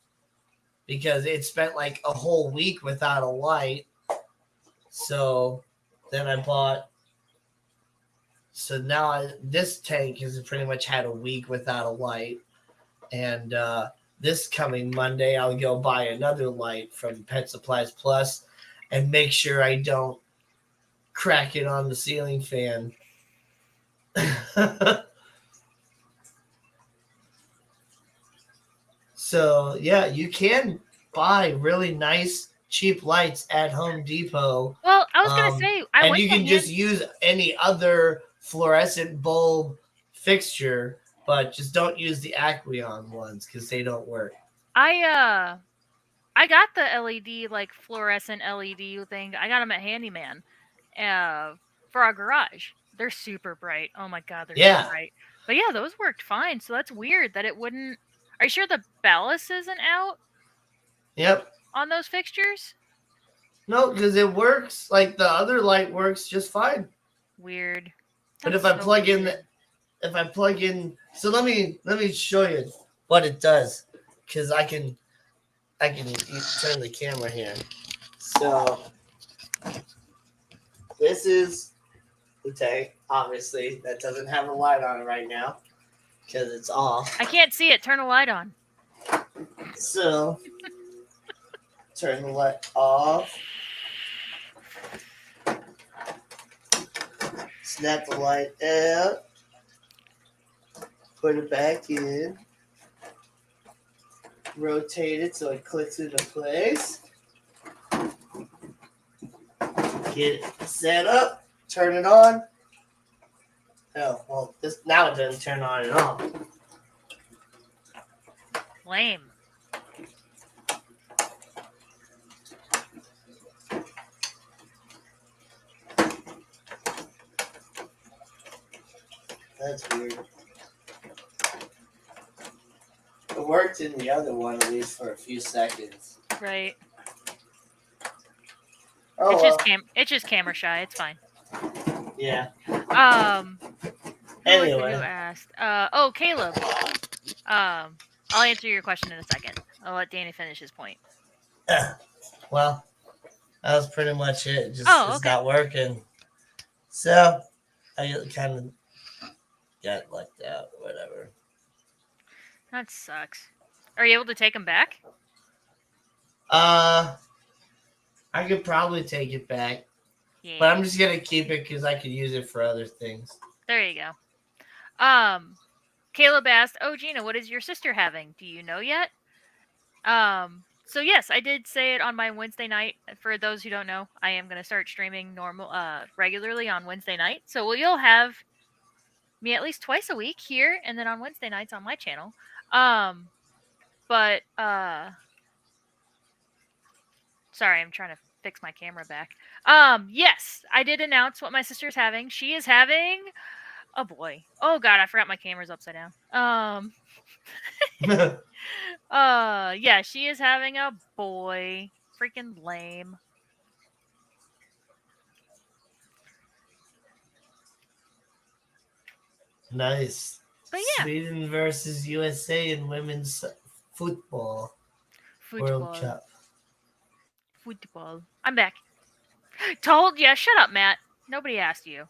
because it spent like a whole week without a light. So then I bought. So now this tank has pretty much had a week without a light. And this coming Monday, I'll go buy another light from Pet Supplies Plus and make sure I don't crack it on the ceiling fan. So, yeah, you can buy really nice, cheap lights at Home Depot. Well, I was going to say, and you can just use any other fluorescent bulb fixture, but just don't use the Aqueon ones because they don't work. I got the LED, like fluorescent LED thing. I got them at Handyman for our garage. They're super bright. Oh my god, they're so bright. But yeah, those worked fine. So that's weird that it wouldn't. Are you sure the ballast isn't out? Yep. On those fixtures? No, because it works. Like the other light works just fine. Weird. But if I plug in, so let me show you what it does, because I can turn the camera here. So this is the tank. Obviously, that doesn't have a light on it right now because it's off. I can't see it. Turn a light on. So turn the light off. Snap the light out. Put it back in. Rotate it so it clicks into place. Get it set up. Turn it on. Oh, well, now it doesn't turn on at all. Lame. That's weird. It worked in the other one at least for a few seconds. Right. Oh, it's just camera shy. It's fine. Yeah. Anyway. Who asked? Caleb. I'll answer your question in a second. I'll let Danny finish his point. Well, that was pretty much it. It's not working. So I kind of got left out. Whatever. That sucks. Are you able to take them back? I could probably take it back, Yeah. but I'm just gonna keep it because I could use it for other things. There you go. Caleb asked, "Oh, Gina, what is your sister having? Do you know yet?" So yes, I did say it on my Wednesday night. For those who don't know, I am gonna start streaming regularly on Wednesday night. So you'll have me at least twice a week here, and then on Wednesday nights on my channel. Um, but sorry, I'm trying to fix my camera back. Yes, I did announce what my sister's having. She is having a boy. Oh God, I forgot my camera's upside down. Yeah, she is having a boy. Freaking lame. Nice. But yeah, Sweden versus USA in women's football World football. Cup. Football. I'm back. Told ya. Shut up, Matt. Nobody asked you.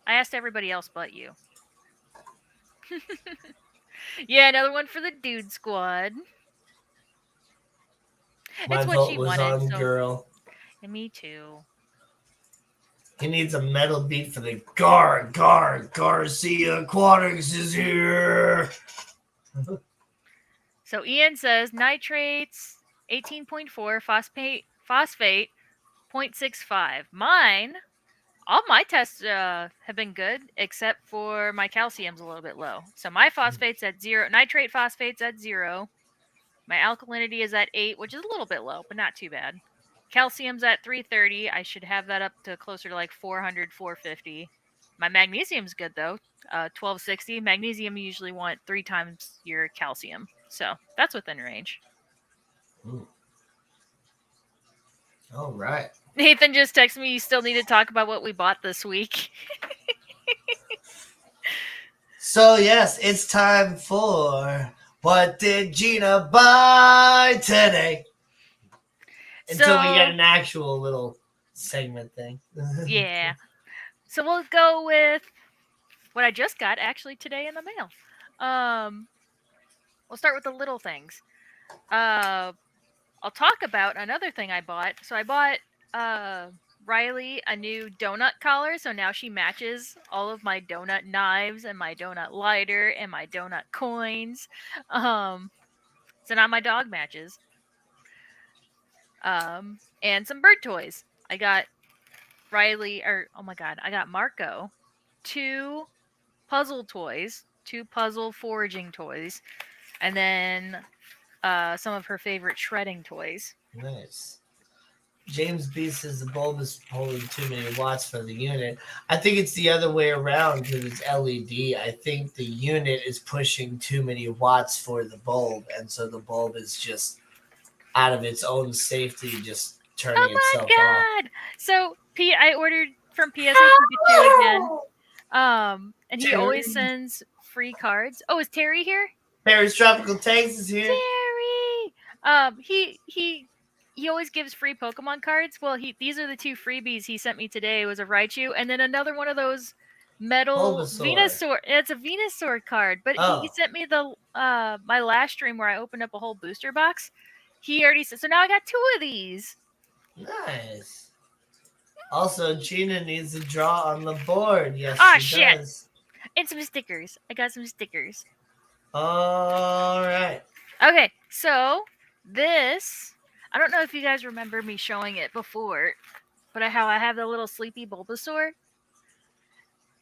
I asked everybody else but you. Yeah, another one for the dude squad. My It's what vote she was wanted, on so. girl. And me too. He needs a metal beat for the Garcia Aquatics is here. So Ian says nitrates 18.4, phosphate 0.65. Mine, all my tests have been good except for my calcium's a little bit low. So my phosphate's at 0, nitrate phosphate's at 0. My alkalinity is at 8, which is a little bit low, but not too bad. Calcium's at 330. I should have that up to closer to like 400, 450. My magnesium's good though, 1260. Magnesium you usually want 3 times your calcium, so that's within range. Ooh. All right. Nathan just texted me, you still need to talk about what we bought this week. So yes, it's time for What Did Gina Buy Today? Until we get an actual little segment thing. Yeah. So we'll go with what I just got actually today in the mail. We'll start with the little things. I'll talk about another thing I bought. So I bought Riley a new donut collar, so now she matches all of my donut knives and my donut lighter and my donut coins. So now my dog matches. And some bird toys. I got Riley, or oh my god, I got Marco 2 puzzle toys, 2 puzzle foraging toys, and then some of her favorite shredding toys. Nice. James B says the bulb is pulling too many watts for the unit. I think it's the other way around because it's LED. I think the unit is pushing too many watts for the bulb, and so the bulb is just out of its own safety, just turning itself off. Oh my god! So I ordered from PSA Pikachu again. And he always sends free cards. Oh, is Terry here? Terry's Tropical Tanks is here. Terry! He always gives free Pokemon cards. Well, these are the 2 freebies he sent me today. It was a Raichu and then another one of those metal Venusaur. It's a Venusaur card, but he sent me the my last stream where I opened up a whole booster box. He already said, so now I got 2 of these. Nice. Also, Gina needs a draw on the board. Yes, she does. And some stickers. I got some stickers. All right. Okay, so this, I don't know if you guys remember me showing it before, but how I have the little sleepy Bulbasaur.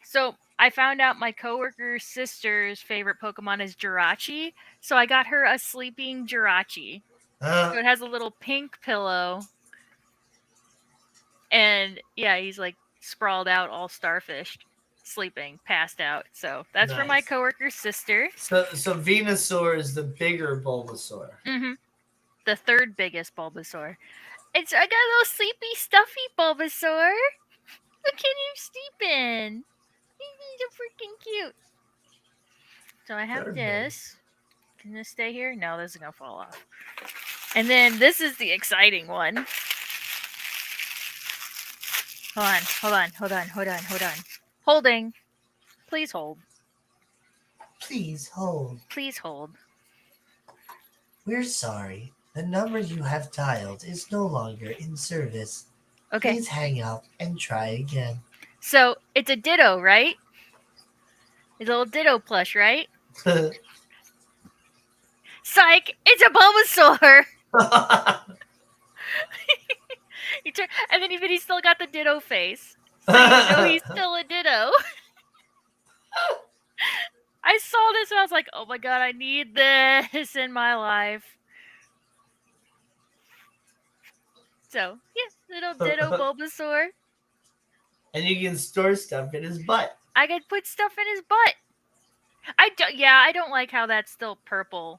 So I found out my coworker's sister's favorite Pokemon is Jirachi, so I got her a sleeping Jirachi. So it has a little pink pillow. And yeah, he's like sprawled out, all starfished, sleeping, passed out. So that's for my coworker's sister. So Venusaur is the bigger Bulbasaur. Mm-hmm. The 3rd biggest Bulbasaur. And so I got a little sleepy, stuffy Bulbasaur. Look at him sleeping. He's so freaking cute. So I have this. Can this stay here? No, this is going to fall off. And then this is the exciting one. Hold on. Holding. Please hold. Please hold. Please hold. We're sorry. The number you have dialed is no longer in service. Okay. Please hang up and try again. So it's a Ditto, right? It's a little Ditto plush, right? Psych! It's a Bulbasaur. And then even he's still got the Ditto face, so you know he's still a Ditto. I saw this and I was like, oh my god, I need this in my life. So yeah, little Ditto Bulbasaur. And you can store stuff in his butt. I could put stuff in his butt. I don't like how that's still purple.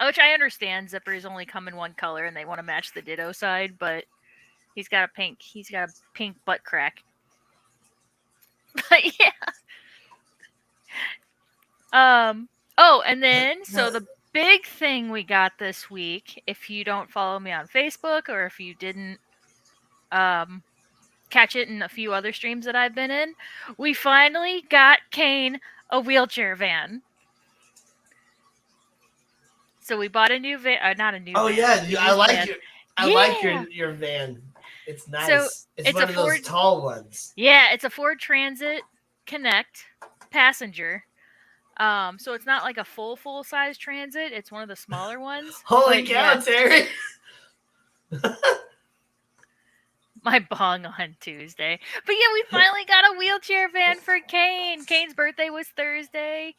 Which I understand zippers only come in one color and they want to match the Ditto side, but he's got a pink butt crack. But yeah. Oh, and then so the big thing we got this week, if you don't follow me on Facebook or if you didn't catch it in a few other streams that I've been in, we finally got Kane a wheelchair van. So we bought a new van, not a new van. Oh yeah, I like van. like your van. It's nice. So it's one of those tall ones. Yeah, it's a Ford Transit Connect passenger. So it's not like a full size Transit. It's one of the smaller ones. Holy cow, Terry! My bong on Tuesday. But yeah, we finally got a wheelchair van for Kane. Kane's birthday was Thursday.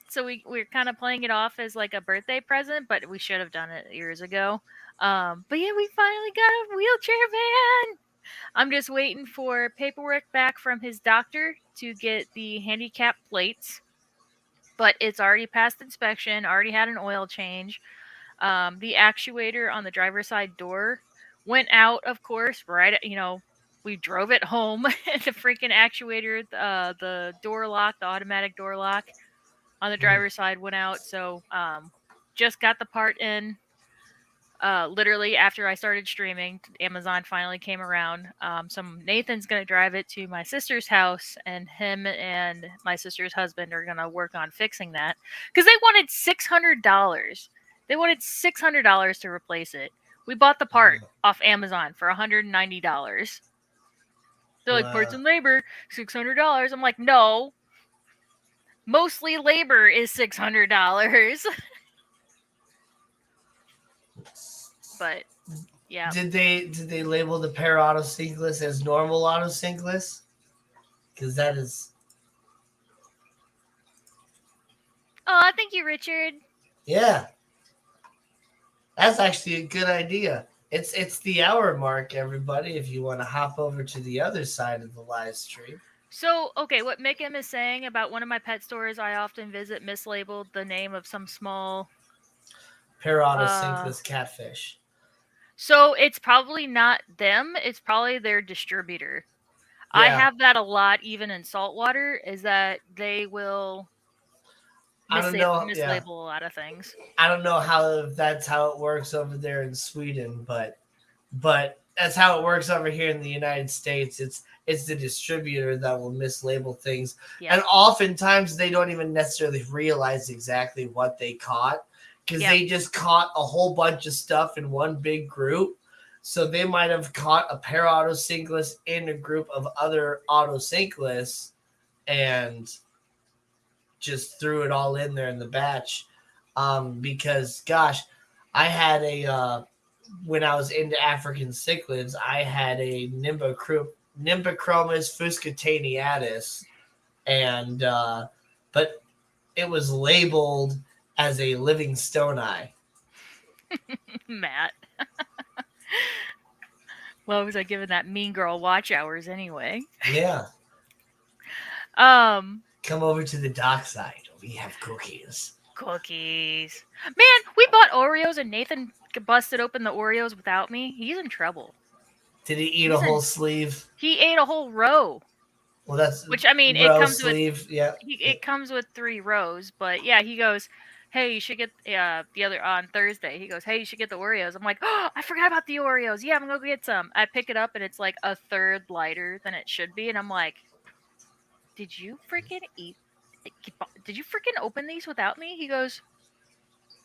So we're kind of playing it off as like a birthday present, but we should have done it years ago. But yeah, we finally got a wheelchair van. I'm just waiting for paperwork back from his doctor to get the handicap plates. But it's already passed inspection, already had an oil change. The actuator on the driver's side door went out, of course, right, we drove it home. The freaking actuator, the door lock, the automatic door lock on the driver's side went out. So just got the part in. Literally after I started streaming, Amazon finally came around. So Nathan's going to drive it to my sister's house, and him and my sister's husband are going to work on fixing that. Because they wanted $600. They wanted $600 to replace it. We bought the part off Amazon for $190. They're like, parts and labor, $600. I'm like, no. Mostly labor is $600. But yeah. Did they label the pair autocinkless as normal autocinkless? Because that is. Oh, thank you, Richard. Yeah. That's actually a good idea. It's the hour mark, everybody, if you want to hop over to the other side of the live stream. So, okay, what Mikim is saying about one of my pet stores I often visit mislabeled the name of some small pair autocinkless catfish. So it's probably not them, it's probably their distributor. Yeah. I have that a lot even in saltwater, is that they will mislabel a lot of things. I don't know how that's how it works over there in Sweden, but that's how it works over here in the United States. It's the distributor that will mislabel things. Yeah. And oftentimes they don't even necessarily realize exactly what they caught, because they just caught a whole bunch of stuff in one big group. So they might have caught a pair autocinkless in a group of other autocinkless and just threw it all in there in the batch. Because, gosh, I had when I was into African cichlids, I had a Nimbochromis fuscataniatus, and but it was labeled as a living stone eye. Matt. Well, was I giving that mean girl watch hours anyway? Yeah. Come over to the dock side. We have cookies. Cookies. Man, we bought Oreos and Nathan busted open the Oreos without me. He's in trouble. Did he eat a whole sleeve? He ate a whole row. Well, that's which, I mean, it comes sleeve. It comes with 3 rows, but yeah, he goes, hey, you should get the other on Thursday. He goes, hey, you should get the Oreos. I'm like, oh, I forgot about the Oreos. Yeah, I'm gonna go get some. I pick it up and it's like a third lighter than it should be, and I'm like, did you freaking eat did you freaking open these without me? He goes,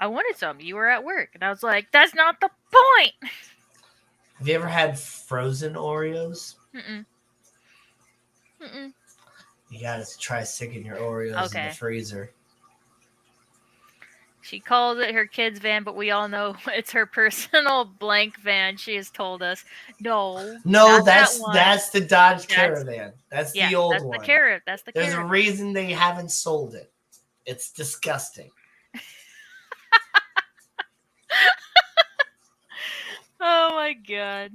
I wanted some. You were at work. And I was like, that's not the point. Have you ever had frozen Oreos? Mm-mm. Mm-mm. You gotta try sticking your Oreos in the Okay. freezer. She called it her kid's van, but we all know it's her personal blank van. She has told us, no, No, not that that's one. the Dodge That's Caravan. That's yeah, the old that's the one. carrot. That's the There's a carrot. reason they haven't sold it. It's disgusting. Oh my god.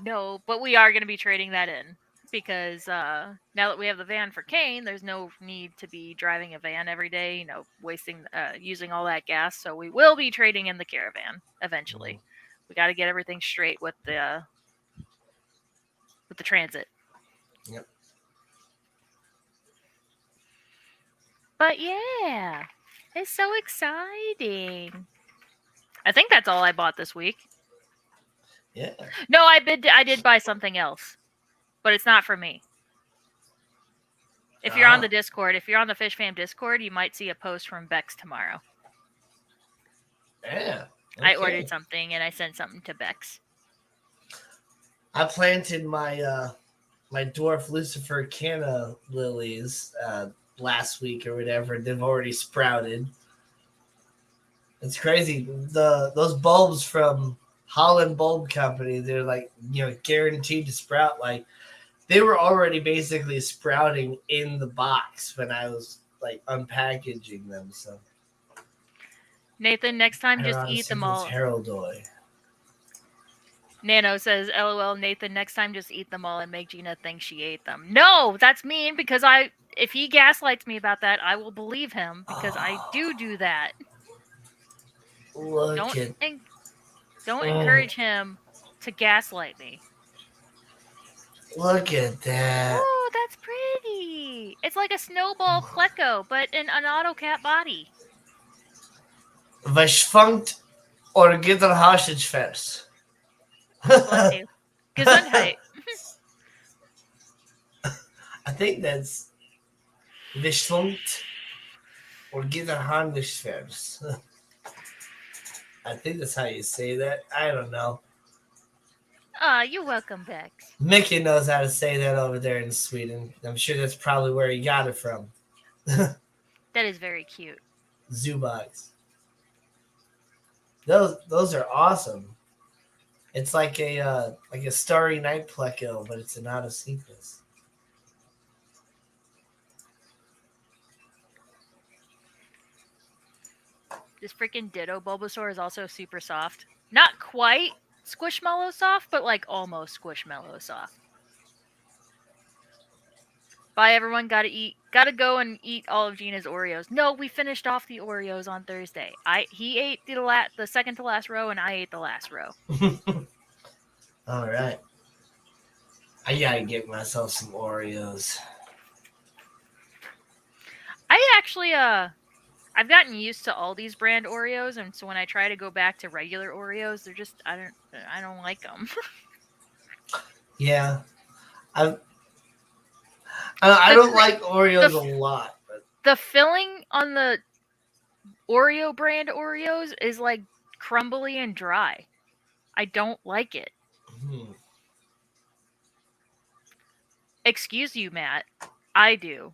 No, but we are going to be trading that in because now that we have the van for Kane, there's no need to be driving a van every day, wasting using all that gas. So we will be trading in the caravan eventually. We got to get everything straight with the transit. Yep. But yeah, it's so exciting. I think that's all I bought this week. Yeah. No, I did buy something else, but it's not for me. If you're on the Discord, if you're on the Fish Fam Discord, you might see a post from Bex tomorrow. Yeah. Okay. I ordered something and I sent something to Bex. I planted my my dwarf Lucifer canna lilies last week or whatever. They've already sprouted. It's crazy. Those bulbs from Holland Bulb Company, they're like, guaranteed to sprout. Like, they were already basically sprouting in the box when I was like unpackaging them. So Nathan, next time just eat them all. Heraldoy. Nano says, LOL, Nathan, next time just eat them all and make Gina think she ate them. No, that's mean because if he gaslights me about that, I will believe him because I do that. Don't encourage him to gaslight me. Look at that. Oh, that's pretty. It's like a snowball Pleco, but in an AutoCAD body. Verschwungt oder geht er hostage first? Bless you. Gesundheit. I think that's Verschwungt or geht er hostage first. I think that's how you say that. I don't know. You're welcome, Bex. Mickey knows how to say that over there in Sweden. I'm sure that's probably where he got it from. That is very cute. Zubox. Those are awesome. It's like a Starry Night Pleco, but it's an out of sequence. This freaking Ditto Bulbasaur is also super soft. Not quite Squishmallow soft, but like almost Squishmallow soft. Bye, everyone. Gotta go and eat all of Gina's Oreos. No, we finished off the Oreos on Thursday. He ate the second to last row, and I ate the last row. All right. I gotta get myself some Oreos. I actually I've gotten used to Aldi's brand Oreos, and so when I try to go back to regular Oreos, they're just I don't like them. Yeah, I don't like Oreos a lot. But the filling on the Oreo brand Oreos is like crumbly and dry. I don't like it. Excuse you, Matt. I do.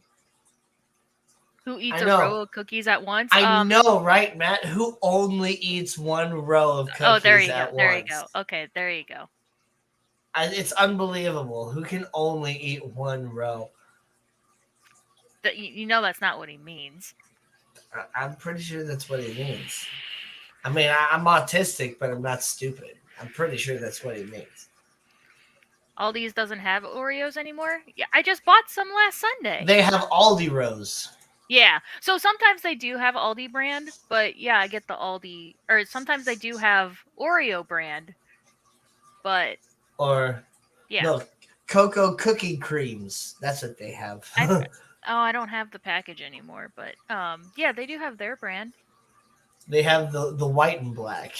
Who eats a row of cookies at once? I know, right, Matt? Who only eats one row of cookies at once? Oh, there you go. There you go. Okay, there you go. It's unbelievable. Who can only eat one row? You know that's not what he means. I'm pretty sure that's what he means. I mean, I'm autistic, but I'm not stupid. I'm pretty sure that's what he means. Aldi's doesn't have Oreos anymore? Yeah, I just bought some last Sunday. They have Aldi rows. Yeah. So sometimes they do have Aldi brand, but yeah, I get the Aldi. Or sometimes they do have Oreo brand, but... Or... Yeah. No, Cocoa Cookie Creams. That's what they have. I don't have the package anymore, but yeah, they do have their brand. They have the white and black.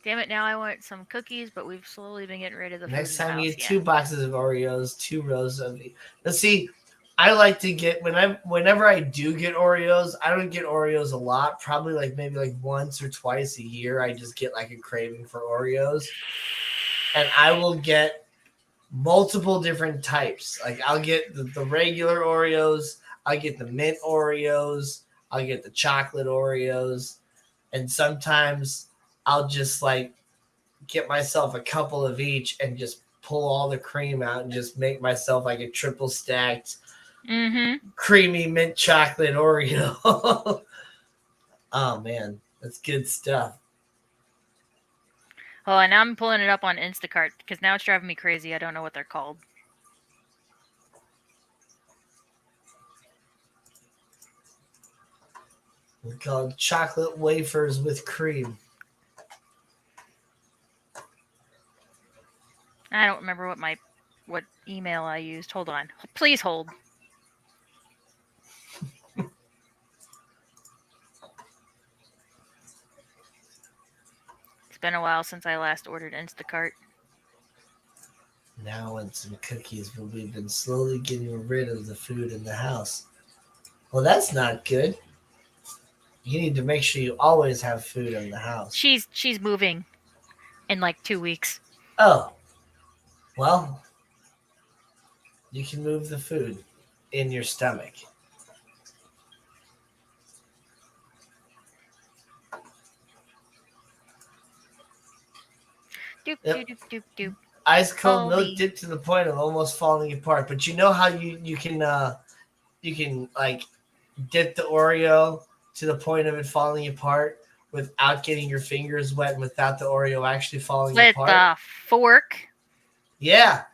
Damn it! Now I want some cookies, but we've slowly been getting rid of the food Next in the time you house. get Yeah. 2 boxes of Oreos, 2 rows of. Now see, I like to get whenever I do get Oreos, I don't get Oreos a lot. Probably like maybe like once or twice a year. I just get like a craving for Oreos, and I will get multiple different types. Like I'll get the regular Oreos, I'll get the mint Oreos, I'll get the chocolate Oreos, and sometimes I'll just like get myself a couple of each and just pull all the cream out and just make myself like a triple stacked Mm-hmm. creamy mint chocolate Oreo. Oh man, that's good stuff. Oh, and now I'm pulling it up on Instacart because now it's driving me crazy. I don't know what they're called. They're called chocolate wafers with cream. I don't remember what email I used. Hold on. Please hold. It's been a while since I last ordered Instacart. Now and some cookies, but we've been slowly getting rid of the food in the house. Well, that's not good. You need to make sure you always have food in the house. She's moving in like 2 weeks. Oh, well, you can move the food in your stomach. Doop Yep. doop doop doop doop. Ice cold All milk the dipped to the point of almost falling apart. But you know how you can like dip the Oreo to the point of it falling apart without getting your fingers wet and without the Oreo actually falling with apart? the fork. Yeah.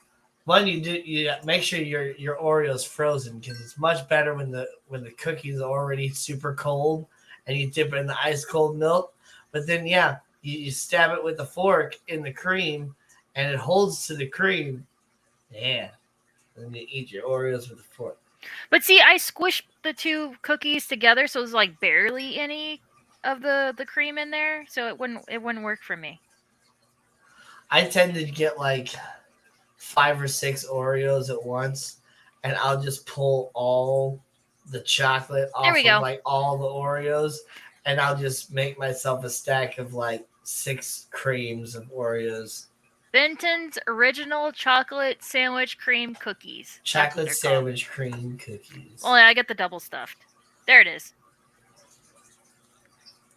One, you make sure your Oreo's frozen because it's much better when the cookie's already super cold and you dip it in the ice cold milk. But then yeah, you stab it with a fork in the cream and it holds to the cream. Yeah. And you eat your Oreos with a fork. But see, I squished the two cookies together, so there's like barely any of the cream in there, so it wouldn't work for me. I tend to get like 5 or 6 Oreos at once, and I'll just pull all the chocolate There we off of go. like all the Oreos, and I'll just make myself a stack of like 6 creams of Oreos. Benton's original chocolate sandwich cream cookies. That's what Chocolate they're called. sandwich cream cookies. Only I get the double stuffed. There it is.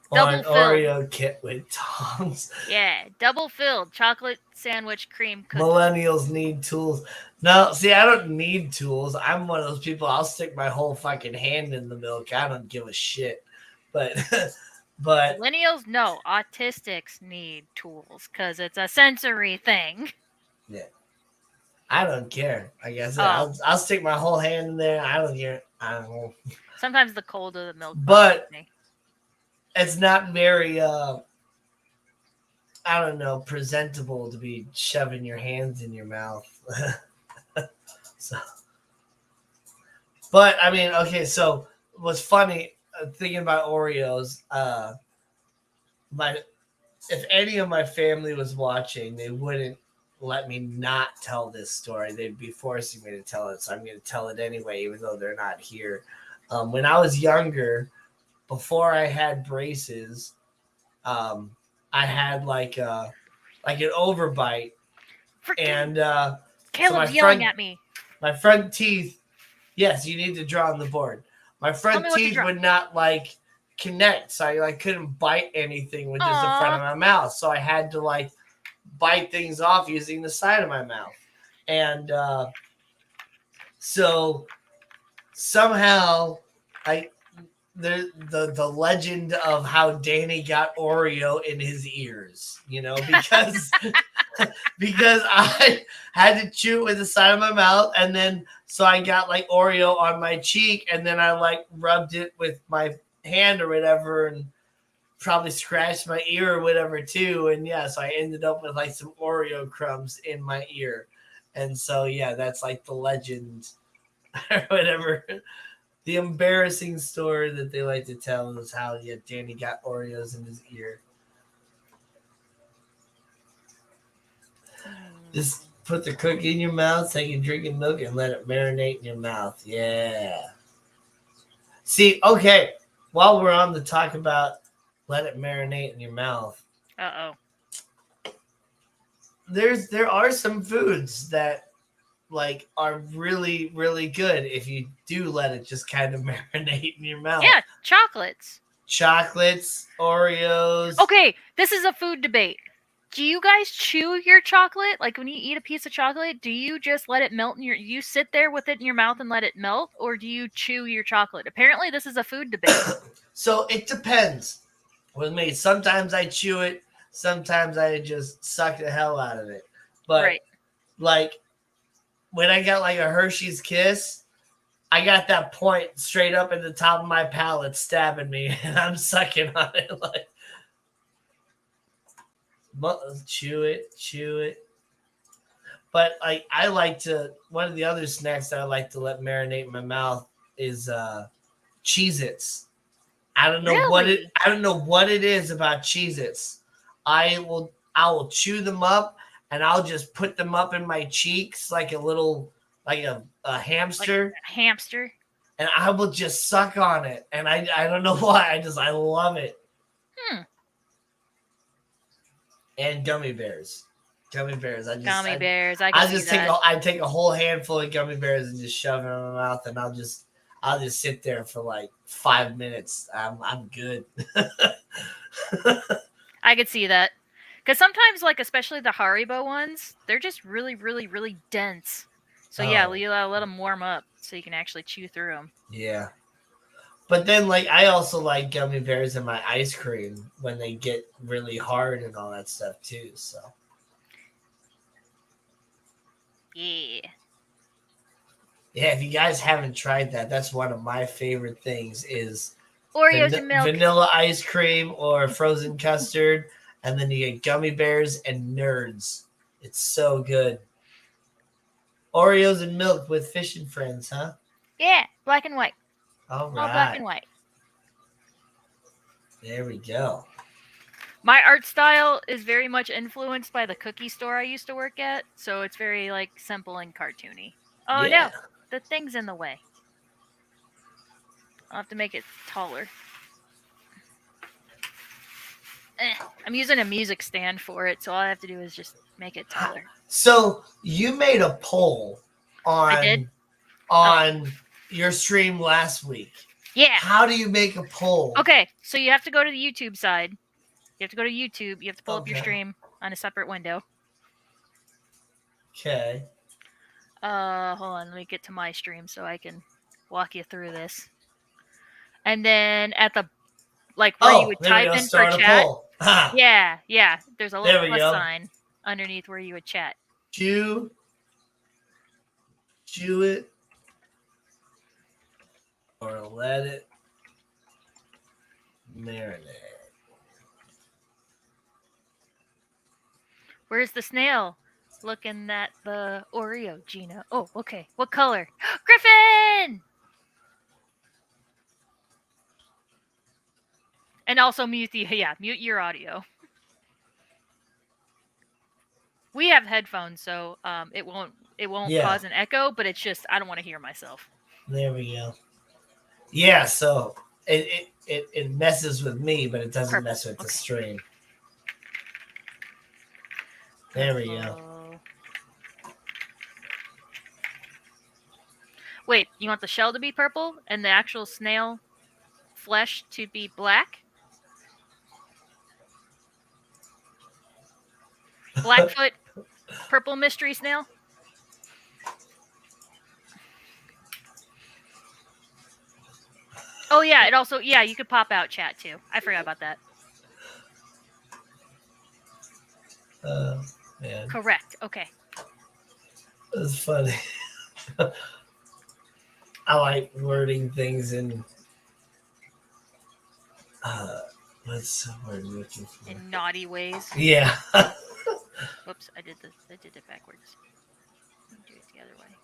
Or Double an filled. Oreo kit with tongs. Yeah, double filled chocolate sandwich cream cookie. Millennials need tools. No, see, I don't need tools. I'm one of those people. I'll stick my whole fucking hand in the milk. I don't give a shit. But, but Millennials, no. Autistics need tools because it's a sensory thing. yeah, I don't care. Like I said, Oh, I'll stick my whole hand in there. I don't care. I don't know. sometimes the cold of the milk bothers But me. it's not very I don't know, presentable to be shoving your hands in your mouth. So, but I mean, okay, so what's funny thinking about Oreos, my if any of my family was watching, they wouldn't let me not tell this story. They'd be forcing me to tell it, so I'm going to tell it anyway, even though they're not here. When I was younger, before I had braces, I had like an overbite, Freaking and so Caleb's yelling at me. my front teeth. Yes, you need to draw on the board. My Tell front me what to teeth draw. would not like connect, so I like couldn't bite anything with just the front of Aw. my mouth. So I had to like bite things off using the side of my mouth, and so somehow I the legend of how Danny got Oreo in his ears, because because I had to chew it with the side of my mouth, and then so I got like Oreo on my cheek, and then I like rubbed it with my hand or whatever, and probably scratched my ear or whatever too, and yeah, so I ended up with like some Oreo crumbs in my ear, and so yeah, that's like the legend or whatever. The embarrassing story that they like to tell is how Danny got Oreos in his ear. Just put the cookie in your mouth, take a drink of milk, and let it marinate in your mouth. Yeah. See, okay. While we're on the talk about let it marinate in your mouth, Uh-oh. there are some foods that like are really really good if you do let it just kind of marinate in your mouth. Yeah, chocolates. Chocolates, Oreos. Okay, this is a food debate. Do you guys chew your chocolate? Like when you eat a piece of chocolate, do you just let it melt in your you sit there with it in your mouth and let it melt, or do you chew your chocolate? Apparently this is a food debate. So it depends with me. Sometimes I chew it, sometimes I just suck the hell out of it. But Right. like when I got like a Hershey's Kiss, I got that point straight up in the top of my palate stabbing me, and I'm sucking on it like chew it, chew it. But like I like to one of the other snacks that I like to let marinate in my mouth is Cheez-Its. Really? I don't know what it is about Cheez-Its. I will chew them up and I'll just put them up in my cheeks like a little like a Like hamster, a hamster? and I will just suck on it. And I don't know why. I love it. Hmm. And gummy bears. Gummy bears. Gummy bears. I can see that. I take a whole handful of gummy bears and just shove them in my mouth, and I'll just sit there for like 5 minutes. I'm good. I could see that. Because sometimes, like, especially the Haribo ones, they're just really, really, really dense. So, yeah, Oh you gotta let them warm up so you can actually chew through them. yeah. But then like I also like gummy bears in my ice cream when they get really hard and all that stuff too. So Yeah. yeah, if you guys haven't tried that, that's one of my favorite things is Oreos and milk. vanilla ice cream or frozen custard, and then you get gummy bears and nerds. It's so good. Oreos and milk with fish and friends, huh? Yeah, black and white. All All black right. and white. There we go. My art style is very much influenced by the cookie store I used to work at, so it's very, like, simple and cartoony. Oh, Yeah. no. The thing's in the way. I'll have to make it taller. I'm using a music stand for it, so all I have to do is just make it taller. So you made a poll I did? on your stream last week. Yeah. How do you make a poll? Okay, so you have to go to the YouTube side. You have to go to YouTube. You have to pull up your Okay. stream on a separate window. Okay. Hold on. Let me get to my stream so I can walk you through this. And then at the where you would There we type go. in for Start a chat. poll. Ha. Yeah. There's a little There we plus go. sign underneath where you would chat. Chew it, or let it marinate. Where's the snail? Looking at the Oreo, Gina. Oh, okay. What color? Griffin! And also mute your audio. We have headphones, so it won't cause an echo, but it's just I don't want to hear myself. There we go. Yeah, so it messes with me, but it doesn't mess with the stream. There we go. Wait, you want the shell to be purple and the actual snail flesh to be black? Blackfoot, purple mystery snail? Oh yeah, it also you could pop out chat too. I forgot about that. Man. Correct. Okay. That's funny. I like wording things in what's the word I'm looking for? In naughty ways. Yeah. Whoops, I did it backwards. Do it the other way.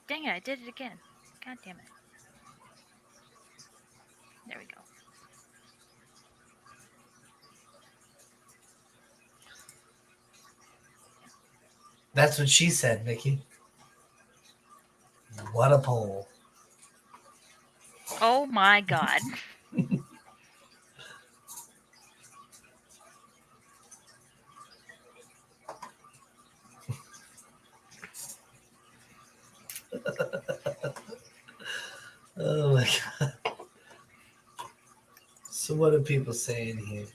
Dang it, I did it again. God damn it. There we go. That's what she said, Mickey. What a poll. Oh my god. Oh my god. So what are people saying here?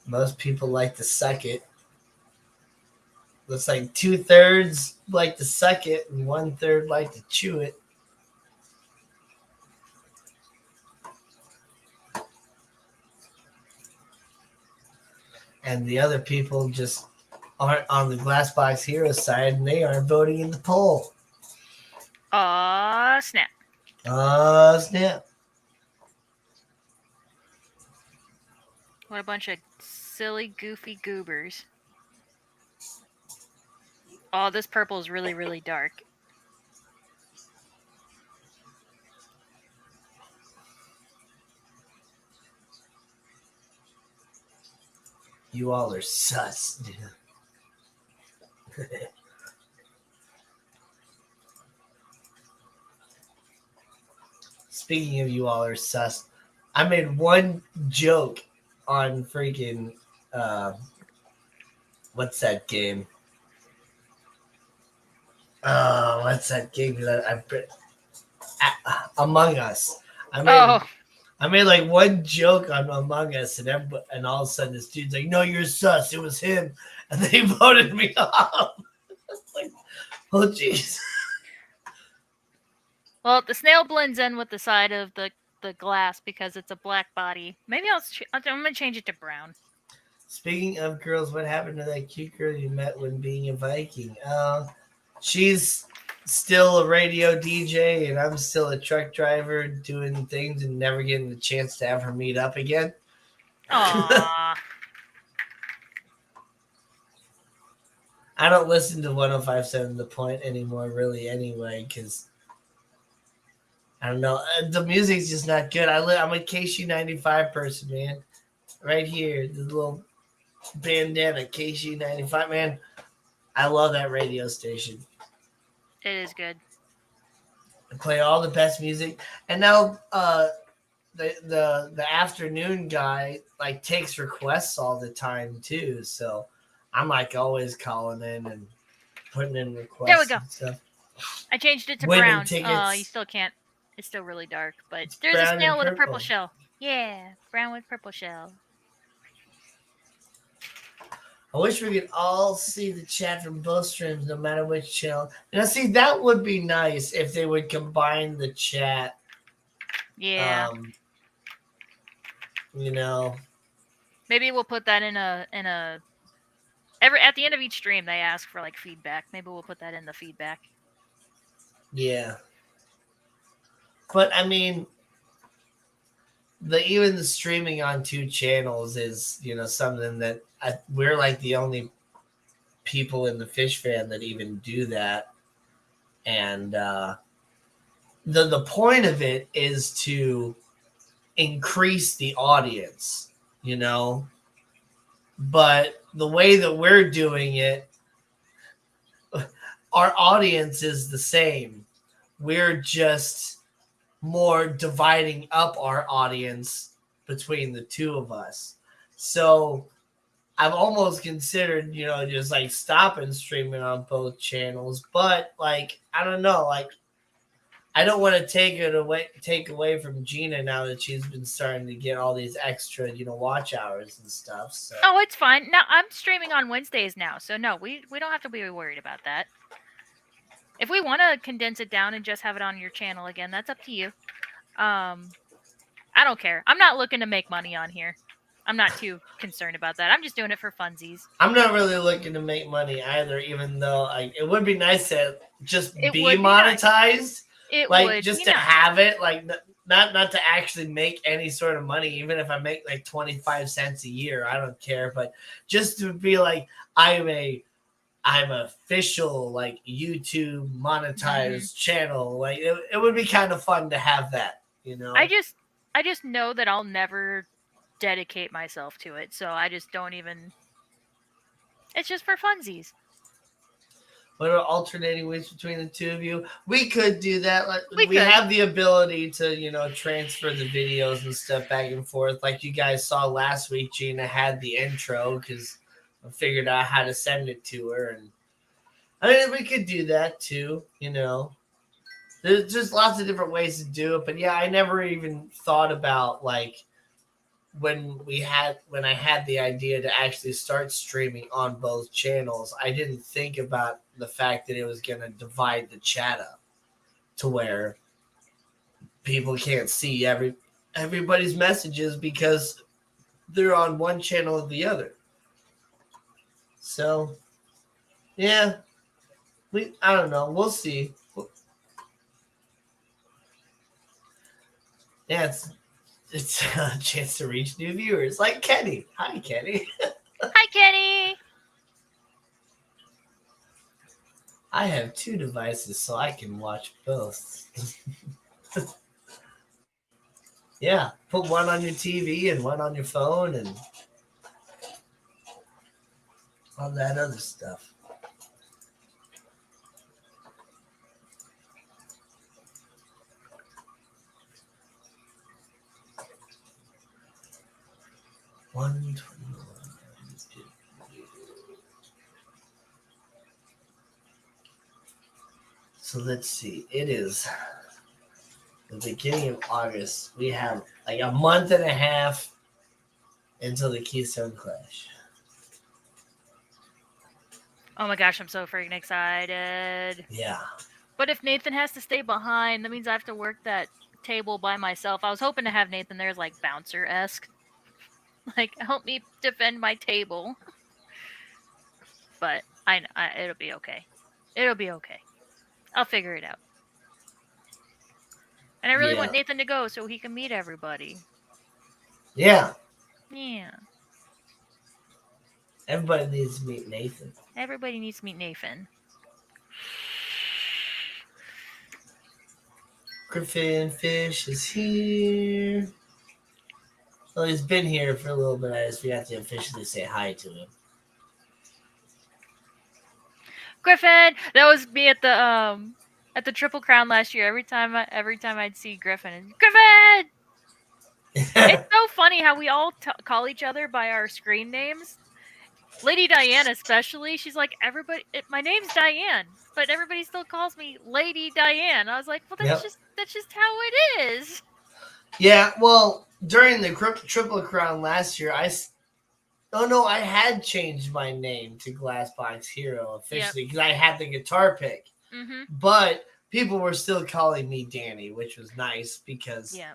Most people like to suck it. Looks like 2/3 like to suck it and 1/3 like to chew it. And the other people just aren't on the Glass Box Hero side and they aren't voting in the poll. Snap. Snap. What a bunch of silly, goofy goobers. Oh, this purple is really, really dark. You all are sus. Speaking of you all are sus, I made one joke on freaking what's that game? What's that game? Among Us. I made Oh, I made like one joke on Among Us, and all of a sudden this dude's like, "No, you're sus. It was him," and they voted me off. Like, oh jeez. well, the snail blends in with the side of the glass because it's a black body. Maybe I'm gonna change it to brown. Speaking of girls, what happened to that cute girl you met when being a Viking? She's still a radio DJ, and I'm still a truck driver doing things and never getting the chance to have her meet up again. Aww. I don't listen to 105.7 The Point anymore, really, anyway, because I don't know. The music's just not good. I'm a KC95 person, man. Right here, the little bandana, KC95, man. I love that radio station. It is good. I play all the best music, and now the afternoon guy like takes requests all the time too. So I'm like always calling in and putting in There we requests go. and stuff. I changed it to Winning brown. You tickets, still can't. It's still really dark, but there's a brown and snail with a purple purple. shell. Yeah, brown with purple shell. I wish we could all see the chat from both streams, no matter which channel. Now, see, that would be nice if they would combine the chat. Yeah. You know, Maybe we'll put that in a every at the end of each stream they ask for like feedback. Maybe we'll put that in the feedback. yeah. But I mean, even the streaming on two channels is something that we're like the only people in the fish fan that even do that, and the point of it is to increase the audience, but the way that we're doing it, our audience is the same. We're just more dividing up our audience between the two of us. So I've almost considered, just like stopping streaming on both channels, but like I don't know, like I don't want to take away from Gina now that she's been starting to get all these extra, watch hours and stuff. So. Oh, it's fine. Now I'm streaming on Wednesdays now, so no, we don't have to be worried about that. If we want to condense it down and just have it on your channel again, that's up to you. I don't care. I'm not looking to make money on here. I'm not too concerned about that. I'm just doing it for funsies. I'm not really looking to make money either, even though it would be nice to just be monetized. Nice. It like would just be to nice. have it, like not to actually make any sort of money, even if I make like 25 cents a year, I don't care. But just to be like, I'm official like YouTube monetized channel. Like it would be kind of fun to have that, I just know that I'll never dedicate myself to it, so I just don't even. It's just for funsies. what are alternating weeks between the two of you? We could do that. Like, We we could. have the ability to, transfer the videos and stuff back and forth. Like you guys saw last week, Gina had the intro because I figured out how to send it to her, and I mean we could do that too. There's just lots of different ways to do it. But yeah, I never even thought about like when I had the idea to actually start streaming on both channels, I didn't think about the fact that it was going to divide the chat up to where people can't see everybody's messages because they're on one channel or the other. So, yeah, I don't know. We'll see. Yeah, it's a chance to reach new viewers like Kenny. Hi, Kenny. Hi, Kenny. I have two devices, so I can watch both. Yeah, put one on your TV and one on your phone and all that other stuff. $121. So let's see. It is the beginning of August. We have like a month and a half until the Keystone Clash. Oh my gosh, I'm so freaking excited. Yeah. But if Nathan has to stay behind, that means I have to work that table by myself. I was hoping to have Nathan there as like bouncer-esque. Like, help me defend my table. But it'll be okay. It'll be okay. I'll figure it out. And I really want Nathan to go so he can meet everybody. Yeah. Yeah. Everybody needs to meet Nathan. Everybody needs to meet Nathan. Griffin Fish is here. Well, he's been here for a little bit. I just forgot to officially say hi to him. Griffin, that was me at the Triple Crown last year. Every time I'd see Griffin, Griffin. It's so funny how we all call each other by our screen names. Lady Diane, especially, she's like, my name's Diane, but everybody still calls me Lady Diane. I was like, well, that's just how it is. Yeah, well, during the Triple Crown last year, I had changed my name to Glassbox Hero officially because I had the guitar pick. Mm-hmm. But people were still calling me Danny, which was nice because. Yeah.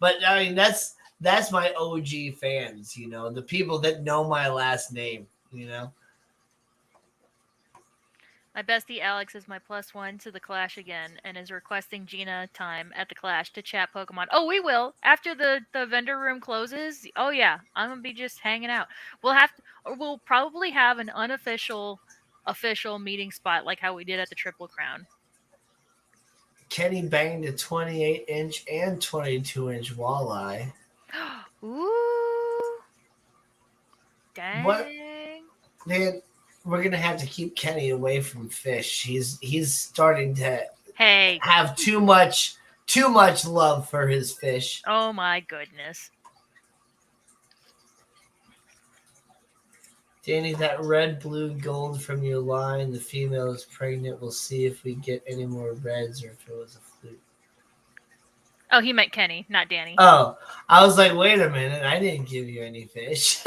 But I mean, that's my OG fans, the people that know my last name, My bestie Alex is my +1 to the Clash again and is requesting Gina time at the Clash to chat Pokemon. Oh, we will. After the vendor room closes, oh yeah, I'm going to be just hanging out. We'll probably have an official meeting spot like how we did at the Triple Crown. Kenny banged a 28-inch and 22-inch walleye. Ooh. Dang. What? Man, we're gonna have to keep Kenny away from fish. He's starting to have too much love for his fish. Oh my goodness. Danny, that red, blue, gold from your line, the female is pregnant. We'll see if we get any more reds or if it was a fluke. Oh, he meant Kenny, not Danny. Oh, I was like, wait a minute. I didn't give you any fish.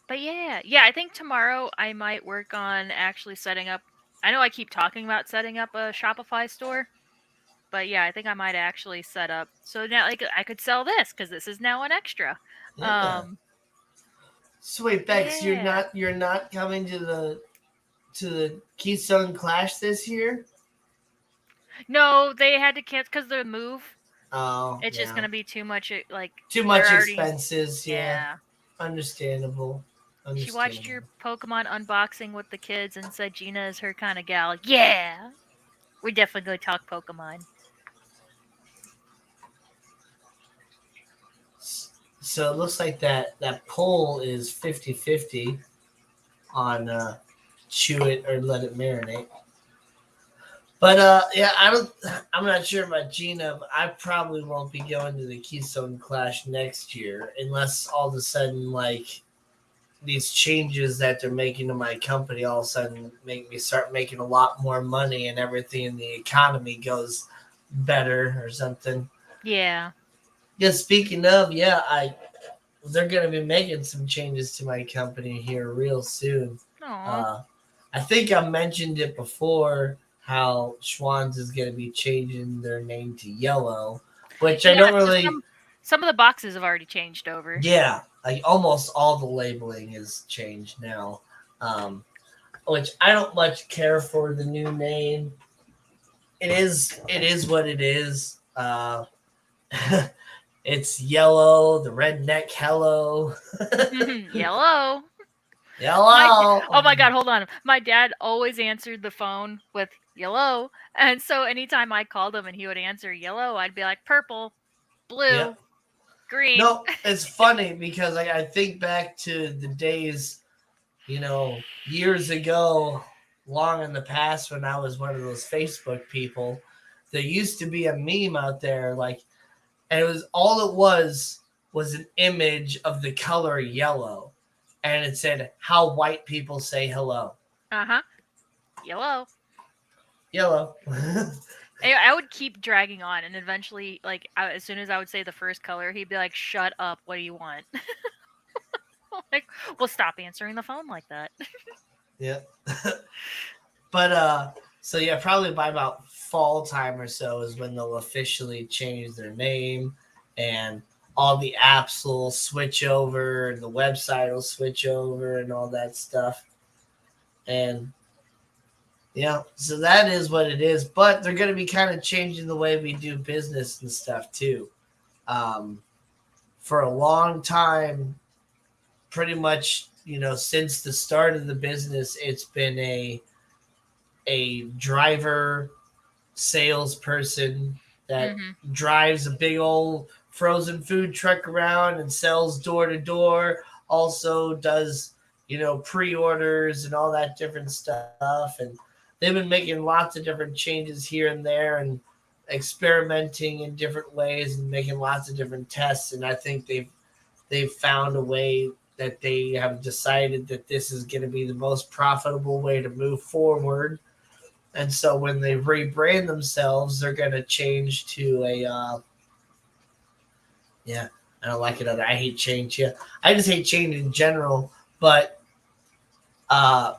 But yeah, I think tomorrow I might work on actually setting up. I know I keep talking about setting up a Shopify store, but yeah, I think I might actually set up so now like I could sell this because this is now an extra. Yeah. Sweet Bex, yeah. you're not coming to the Keystone Clash this year? No, they had to cancel because of the move. Oh, it's just gonna be too much. Too much expenses. Yeah. Understandable. She watched your Pokemon unboxing with the kids and said Gina is her kind of gal. Yeah, we're definitely going to talk Pokemon. So it looks like that poll is 50-50 on chew it or let it marinate. But yeah, I'm not sure about Gina, but I probably won't be going to the Keystone Clash next year unless all of a sudden like these changes that they're making to my company all of a sudden make me start making a lot more money and everything in the economy goes better or something. Yeah. Yeah, speaking of, yeah, I they're gonna be making some changes to my company here real soon. Aw. Uh, I think I mentioned it before how Schwann's is gonna be changing their name to Yellow, which I Yeah, don't so really. some of the boxes have already changed over. Yeah, like almost all the labeling is changed now. Which I don't much care for the new name. It is what it is. It's yellow, the redneck hello. Yellow. My Yellow. oh my god, hold on. My dad always answered the phone with yellow, and so anytime I called him and he would answer yellow, I'd be like purple, Yep. blue, green. No, it's funny because I think back to the days, years ago, long in the past when I was one of those Facebook people. There used to be a meme out there, like, and it was an image of the color yellow, and it said how white people say hello. Uh-huh. Yellow. Yellow. I would keep dragging on, and eventually, like, as soon as I would say the first color, he'd be like, "Shut up! What do you want?" Like, well, stop answering the phone like that. Yeah. But so yeah, probably by about fall time or so is when they'll officially change their name, and all the apps will switch over, and the website will switch over, and all that stuff. And yeah, so that is what it is. But they're going to be kind of changing the way we do business and stuff too. Um, for a long time, pretty much, since the start of the business, it's been a driver salesperson that Hmm. drives a big old frozen food truck around and sells door to door. Also does pre-orders and all that different stuff, and they've been making lots of different changes here and there and experimenting in different ways and making lots of different tests. And I think they've found a way that they have decided that this is going to be the most profitable way to move forward. And so when they rebrand themselves, they're going to change to yeah, I don't like it other. I hate change. Yeah, I just hate change in general. But uh,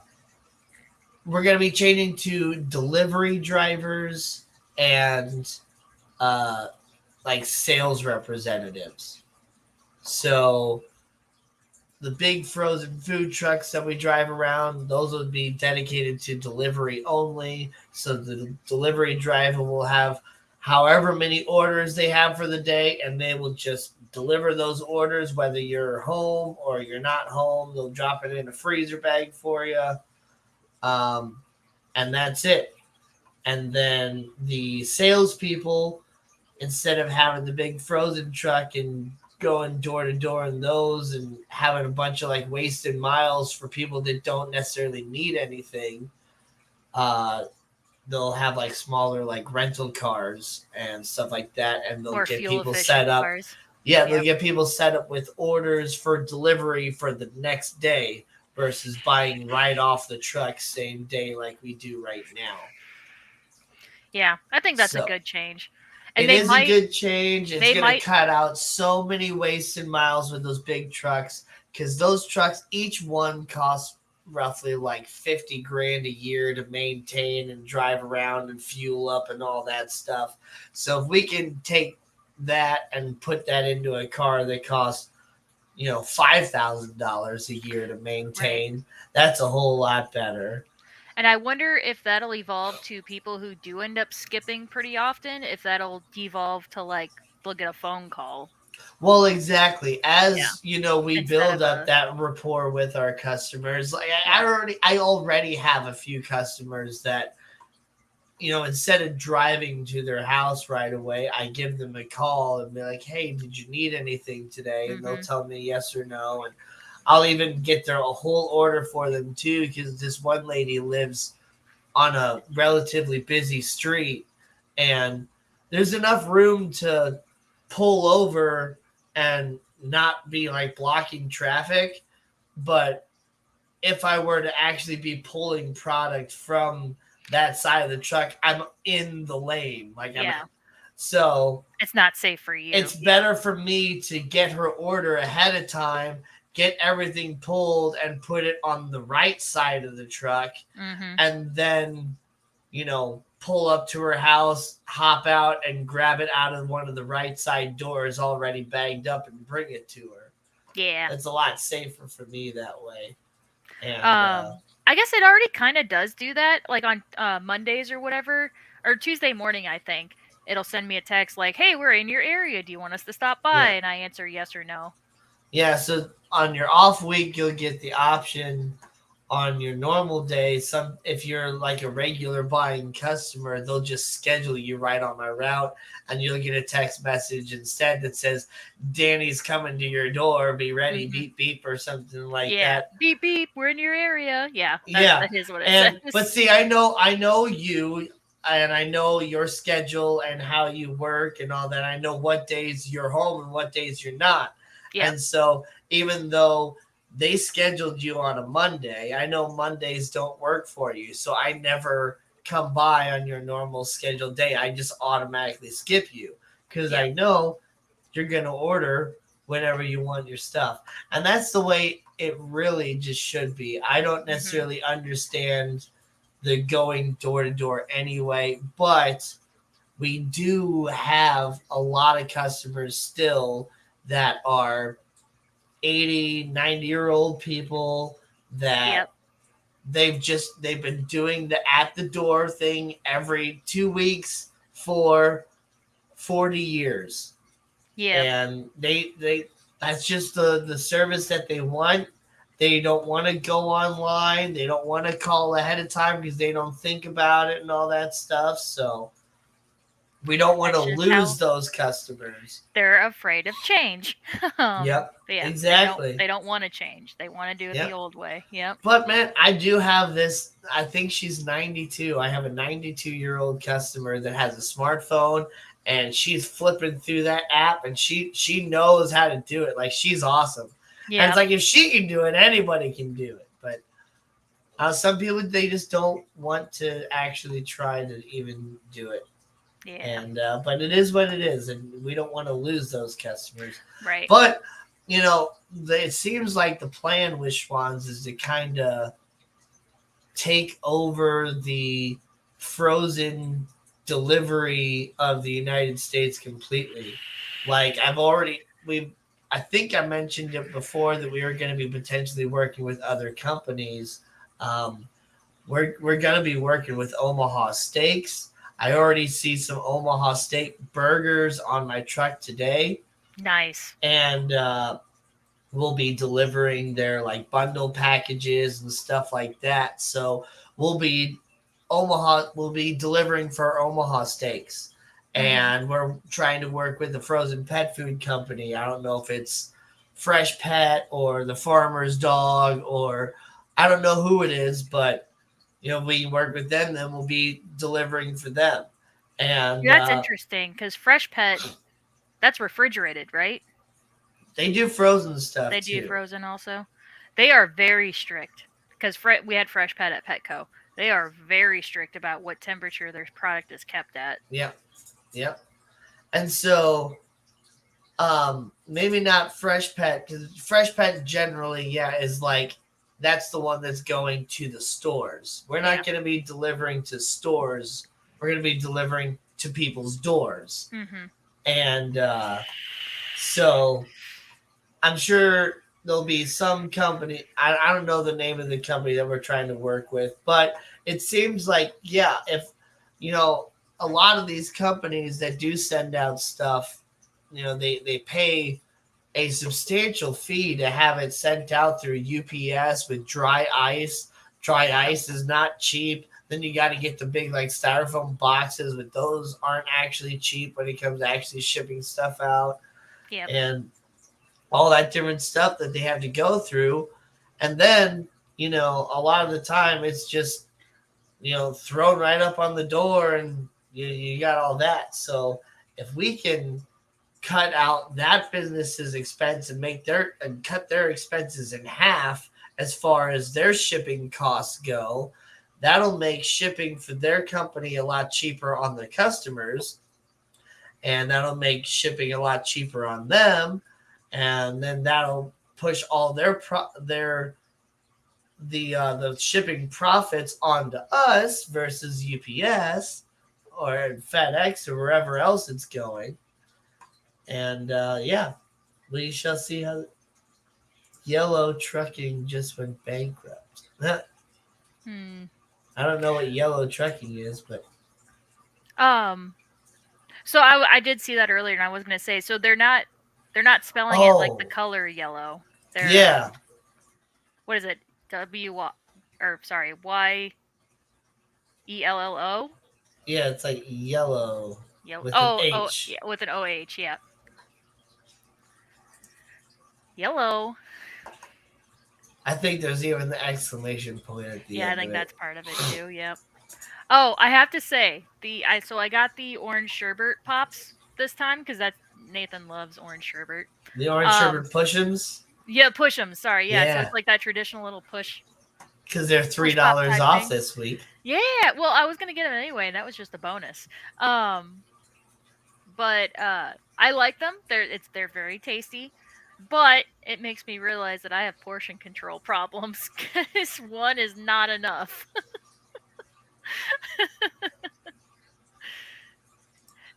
we're going to be changing to delivery drivers and uh, like sales representatives. So the big frozen food trucks that we drive around, those would be dedicated to delivery only. So the delivery driver will have however many orders they have for the day, and they will just deliver those orders whether you're home or you're not home. They'll drop it in a freezer bag for you, um, and that's it. And then the salespeople, instead of having the big frozen truck and going door to door in those and having a bunch of like wasted miles for people that don't necessarily need anything, uh, they'll have like smaller like rental cars and stuff like that, and they'll More get fuel people set efficient up. cars. Yeah, they'll Yep. get people set up with orders for delivery for the next day versus buying right off the truck same day like we do right now. Yeah, I think that's a So good change. And it is a good change. It's they going to might cut out so many wasted miles with those big trucks because those trucks, each one costs roughly like 50 grand a year to maintain and drive around and fuel up and all that stuff. So if we can take that and put that into a car that costs, $5,000 a year to right. maintain, that's a whole lot better. And I wonder if that'll evolve to people who do end up skipping pretty often, if that'll devolve to like they'll get a phone call. Well, exactly. Yeah. As we Instead build of up a that rapport with our customers, like I yeah. already, I already have a few customers that instead of driving to their house right away, I give them a call and be like, hey, did you need anything today? And they'll tell me yes or no. And I'll even get their a whole order for them too, because this one lady lives on a relatively busy street, and there's enough room to pull over and not be like blocking traffic. But if I were to actually be pulling product from that side of the truck, I'm in the lane. Like so it's not safe for you. It's better for me to get her order ahead of time, get everything pulled and put it on the right side of the truck, and then, pull up to her house, hop out and grab it out of one of the right side doors already bagged up and bring it to her. Yeah. It's a lot safer for me that way. And, I guess it already kind of does do that, like on Mondays or whatever, or Tuesday morning, I think. It'll send me a text like, hey, we're in your area. Do you want us to stop by? And I answer yes or no. Yeah, so on your off week, you'll get the option. On your normal day, if you're like a regular buying customer, they'll just schedule you right on my route, and you'll get a text message instead that says, Danny's coming to your door, be ready, beep, beep, or something like that. Beep, beep, we're in your area. That is what it says. But see, I know you, and I know your schedule and how you work and all that. I know what days you're home and what days you're not. And so even though they scheduled you on a Monday, I know Mondays don't work for you. So I never come by on your normal scheduled day. I just automatically skip you because I know you're going to order whenever you want your stuff. And that's the way it really just should be. I don't necessarily understand the going door to door anyway, but we do have a lot of customers still that are 80, 90-year-old people that they've been doing the at the door thing every 2 weeks for 40 years. And they that's just the service that they want. They don't want to go online. They don't want to call ahead of time because they don't think about it and all that stuff. So we don't want to lose those customers. They're afraid of change. Exactly. They don't want to change. They want to do it the old way. But man, I do have this. I think she's 92. I have a 92-year-old customer that has a smartphone, and she's flipping through that app, and she knows how to do it. Like, she's awesome. And it's like, if she can do it, anybody can do it. But some people, they just don't want to actually try to even do it. And but it is what it is, and we don't want to lose those customers. Right. But it seems like the plan with Schwann's is to kind of take over the frozen delivery of the United States completely. Like, I think I mentioned it before that we were going to be potentially working with other companies. We're going to be working with Omaha Steaks. I already see some Omaha Steak burgers on my truck today. Nice. And we'll be delivering their like bundle packages and stuff like that. So we'll be delivering for Omaha Steaks. And we're trying to work with the frozen pet food company. I don't know if it's Fresh Pet or the Farmer's Dog, or I don't know who it is, but we work with them, then we'll be delivering for them. And that's interesting because Fresh Pet, that's refrigerated, right? They do frozen stuff. They do frozen also. They are very strict because we had Fresh Pet at Petco. They are very strict about what temperature their product is kept at. Yep. And so maybe not Fresh Pet, because Fresh Pet generally, is like, that's the one that's going to the stores. We're not going to be delivering to stores. We're going to be delivering to people's doors. And so I'm sure there'll be some company. I don't know the name of the company that we're trying to work with, but it seems like, if, a lot of these companies that do send out stuff, they pay a substantial fee to have it sent out through UPS with dry ice. Dry ice is not cheap. Then you got to get the big like styrofoam boxes, but those aren't actually cheap when it comes to actually shipping stuff out, Yep. and all that different stuff that they have to go through. And then, a lot of the time it's just, thrown right up on the door, and you got all that. So if we can cut out that business's expense and cut their expenses in half as far as their shipping costs go, that'll make shipping for their company a lot cheaper on the customers, and that'll make shipping a lot cheaper on them, and then that'll push all the shipping profits onto us versus UPS or FedEx or wherever else it's going. And yeah, we shall see how Yellow Trucking just went bankrupt. I don't know what Yellow Trucking is, but Um. So I did see that earlier, and I was gonna say, so they're not spelling it like the oh color yellow. They're yeah, what is it? Or sorry, YELLO. yeah, it's like yellow Yellow. with an Oh, H. yeah, with an OH. Yeah, yellow. I think there's even the exclamation point at the Yeah, I end of think it. that's part of it too. Yep. Oh, I have to say I got the orange sherbet pops this time because that's Nathan loves orange sherbet. The orange Um, sherbet pushums. yeah, push them. Sorry, yeah. So Yeah, it's like that traditional little because they're three push pop dollars type off thing. this week. Yeah. Well, I was gonna get them anyway. That was just a bonus. Um, but I like them. They're very tasty. But it makes me realize that I have portion control problems because one is not enough.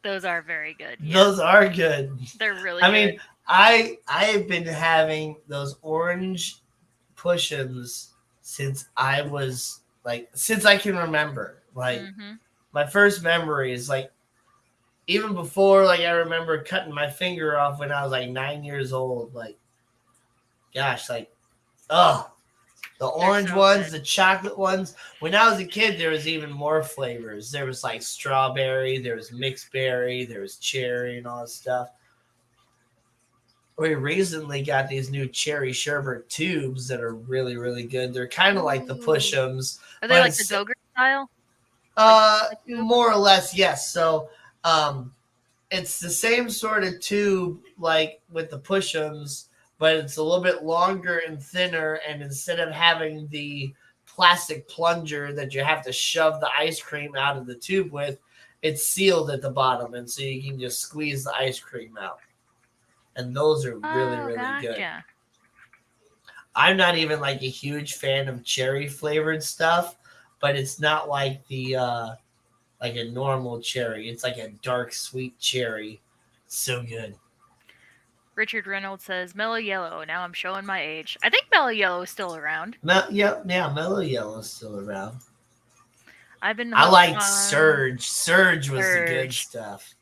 Those are very good. Yep. Those are good. They're really I good. mean, I have been having those orange push-ins since I can remember. Like Mhm. my first memory is like even before like I remember cutting my finger off when I was like 9 years old. Like gosh, like oh, the They're orange so ones, good. the chocolate ones. When I was a kid, there was even more flavors. There was like strawberry, there was mixed berry, there was cherry, and all this stuff. We recently got these new cherry sherbet tubes that are really, really good. They're kind of like the Ooh. pushums, Are they but like the Go-Gurt style? Like the tube? more or less, yes. So um, it's the same sort of tube like with the pushums, but it's a little bit longer and thinner. And instead of having the plastic plunger that you have to shove the ice cream out of the tube with, it's sealed at the bottom, and so you can just squeeze the ice cream out. And those are really, Oh, really good. gotcha. I'm not even like a huge fan of cherry flavored stuff, but it's not like the like a normal cherry. It's like a dark sweet cherry. So good. Richard Reynolds says Mellow Yellow. Now I'm showing my age. I think Mellow Yellow is still around. Yeah, Mellow Yellow's still around. I've been I hooked liked on Surge. Surge was the good Surge. stuff.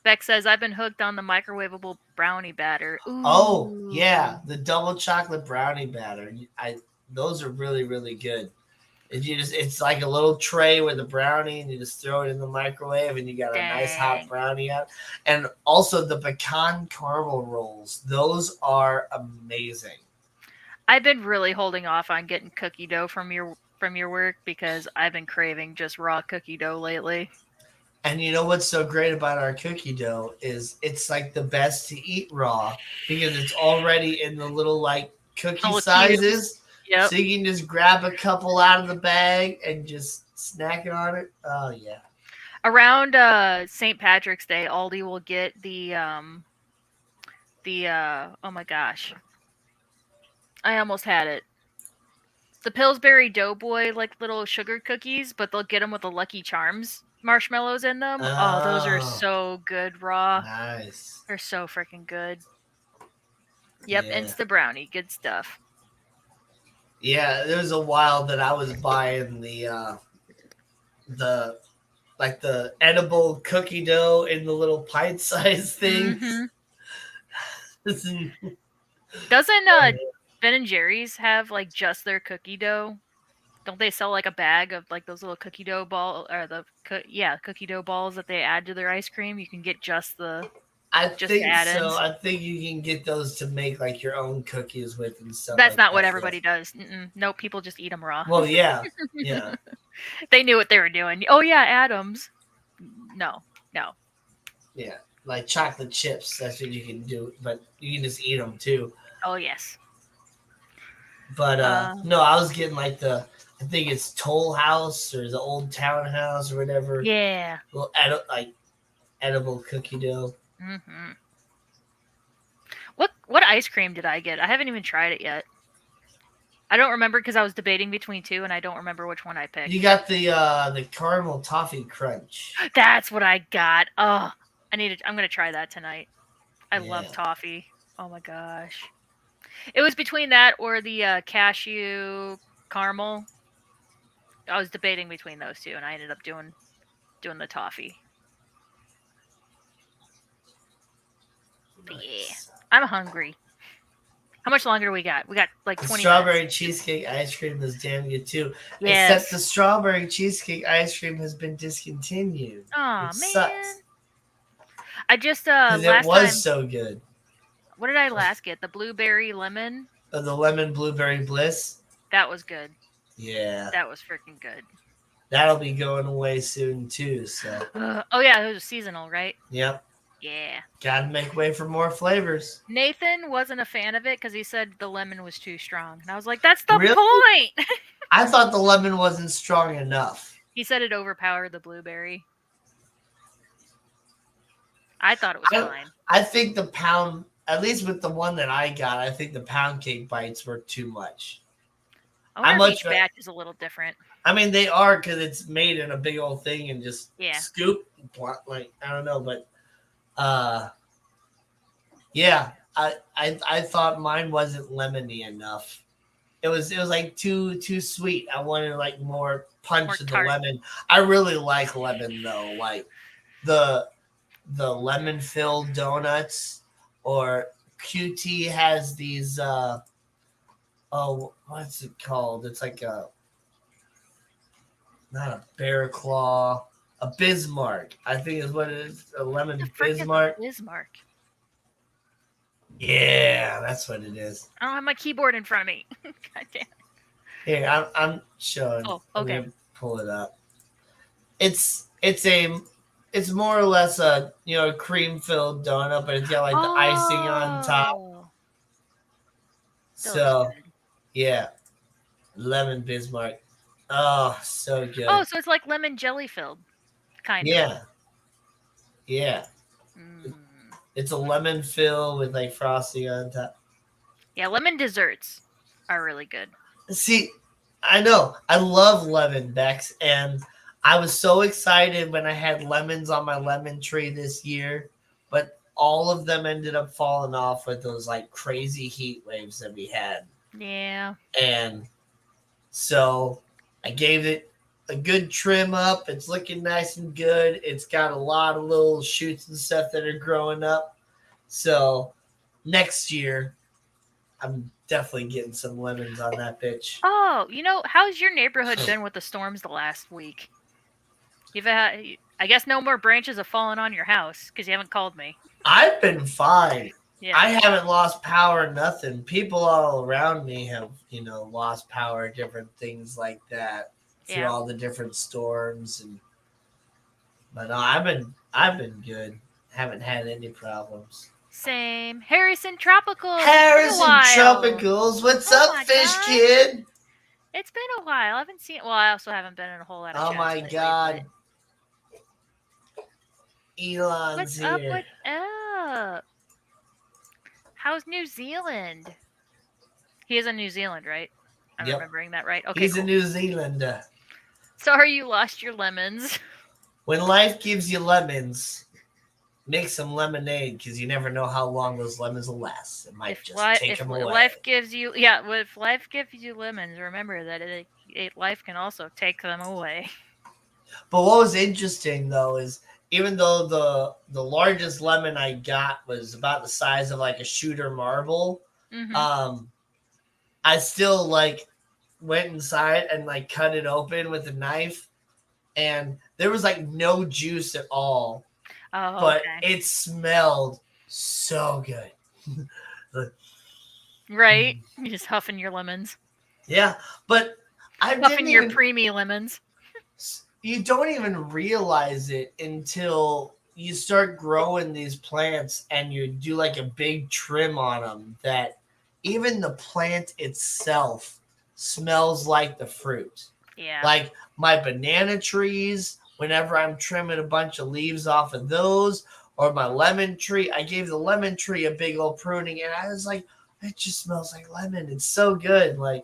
Beck says I've been hooked on the microwavable brownie batter. Oh Ooh. yeah, the double chocolate brownie batter. Those are really, really good. It's like a little tray with a brownie, and you just throw it in the microwave, and you got a nice hot Dang. brownie out. And also the pecan caramel rolls; those are amazing. I've been really holding off on getting cookie dough from your work because I've been craving just raw cookie dough lately. And you know what's so great about our cookie dough is it's like the best to eat raw because it's already in the little like cookie Little cubes. sizes. Yep. So you can just grab a couple out of the bag and just snack it on it. Oh yeah. Around St. Patrick's Day, Aldi will get the oh my gosh. I almost had it. The Pillsbury Doughboy like little sugar cookies, but they'll get them with the Lucky Charms marshmallows in them. Oh, those are Oh, so good raw. nice. They're so freaking good. Yep, Yeah. Insta brownie, good stuff. Yeah, there was a while that I was buying the like the edible cookie dough in the little pint size things. Mhm. Doesn't Ben and Jerry's have like just their cookie dough? Don't they sell like a bag of like those little cookie dough ball or cookie dough balls that they add to their ice cream? You can get I just the think so. add-ins. I think you can get those to make like your own cookies with and stuff That's like not what that. Yeah. everybody does. Nope, people just eat them raw. Well, yeah, yeah, They knew what they were doing. Oh yeah, Adams. No, no. yeah. Like chocolate chips. That's what you can do, but you can just eat them too. Oh yes. But Uh, no, I was getting like I think it's Toll House or the Old Town House or whatever. yeah. Little like edible cookie dough. hmm What ice cream did I get? I haven't even tried it yet. I don't remember because I was debating between two, and I don't remember which one I You picked. got the caramel toffee crunch. That's what I got. Oh, I'm gonna try that tonight. I love Yeah. toffee. Oh my gosh. It was between that or the cashew caramel. I was debating between those two, and I ended up doing the toffee. But yeah, Nice. I'm hungry. How much longer do we got? We got like The 20 strawberry minutes. cheesecake ice cream is damn good too. Except the Yes. strawberry cheesecake ice cream has been discontinued. Aw, It man. sucks. I just Because it last was time, so good. what did I last get? The blueberry lemon. The lemon blueberry bliss. That was good. Yeah. That was freaking good. That'll be going away soon too. So Oh yeah, it was seasonal, right? yep. Yeah. Gotta make way for more flavors. Nathan wasn't a fan of it because he said the lemon was too strong, and I was like, "That's the Really? point." I thought the lemon wasn't strong enough. He said it overpowered the blueberry. I thought it was fine. I think the pound, at least with the one that I got, I think the pound cake bites were too much. I How wonder if much? each batch is a little different. I mean, they are because it's made in a big old thing and just Yeah. scoop. Like I don't know, but yeah, I thought mine wasn't lemony enough. It was like too sweet. I wanted like more punch More of the tart. lemon. I really like lemon though, like the lemon filled donuts, or QT has these what's it called? It's like not a bear claw, a Bismarck. I think is what it is. A lemon The frick is a Bismarck. Bismarck? Yeah, that's what it is. I don't have my keyboard in front of me. God damn. Here, I'm showing. Oh, I'm okay. gonna pull it up. It's more or less a cream filled donut, but it's got like the icing on top. That So looks good. yeah, lemon Bismarck. Oh, so good. Oh, so it's like lemon jelly filled, kind of. Yeah, yeah. Mm. It's a lemon fill with like frosting on top. Yeah, lemon desserts are really good. See, I know. I love lemon Bex, and I was so excited when I had lemons on my lemon tree this year, but all of them ended up falling off with those like crazy heat waves that we had. Yeah. And so I gave it a good trim up. It's looking nice and good. It's got a lot of little shoots and stuff that are growing up. So next year, I'm definitely getting some lemons on that bitch. Oh, how's your neighborhood been with the storms the last week? You've had, I guess, no more branches have fallen on your house because you haven't called me. I've been fine. Yeah. I haven't lost power, nothing. People all around me have, lost power, different things like that through all the different storms. But no, I've been good. Haven't had any problems. Same. Harrison Tropicals. Harrison Tropicals, what's up, Fish God. Kid? It's been a while. I haven't seen. Well, I also haven't been in a whole lot of. Oh chats my lately, God. but Elon's what's here. up? What's up? How's New Zealand? He is in New Zealand, right? I'm remembering that right. Okay, He's cool. a New Zealander. Sorry you lost your lemons. When life gives you lemons, make some lemonade, because you never know how long those lemons will last. It might take them away. If life gives you lemons, remember that life can also take them away. But what was interesting though is, even though the largest lemon I got was about the size of like a shooter marble, Mm-hmm. I still like went inside and like cut it open with a knife, and there was like no juice at all, Oh, but okay. it smelled so good. Right? You're just huffing your lemons. Yeah, but I didn't Huffing your even. preemie lemons. You don't even realize it until you start growing these plants and you do like a big trim on them, that even the plant itself smells like the fruit. Yeah. Like my banana trees, whenever I'm trimming a bunch of leaves off of those, or my lemon tree, I gave the lemon tree a big old pruning, and I was like, it just smells like lemon. It's so good. Like,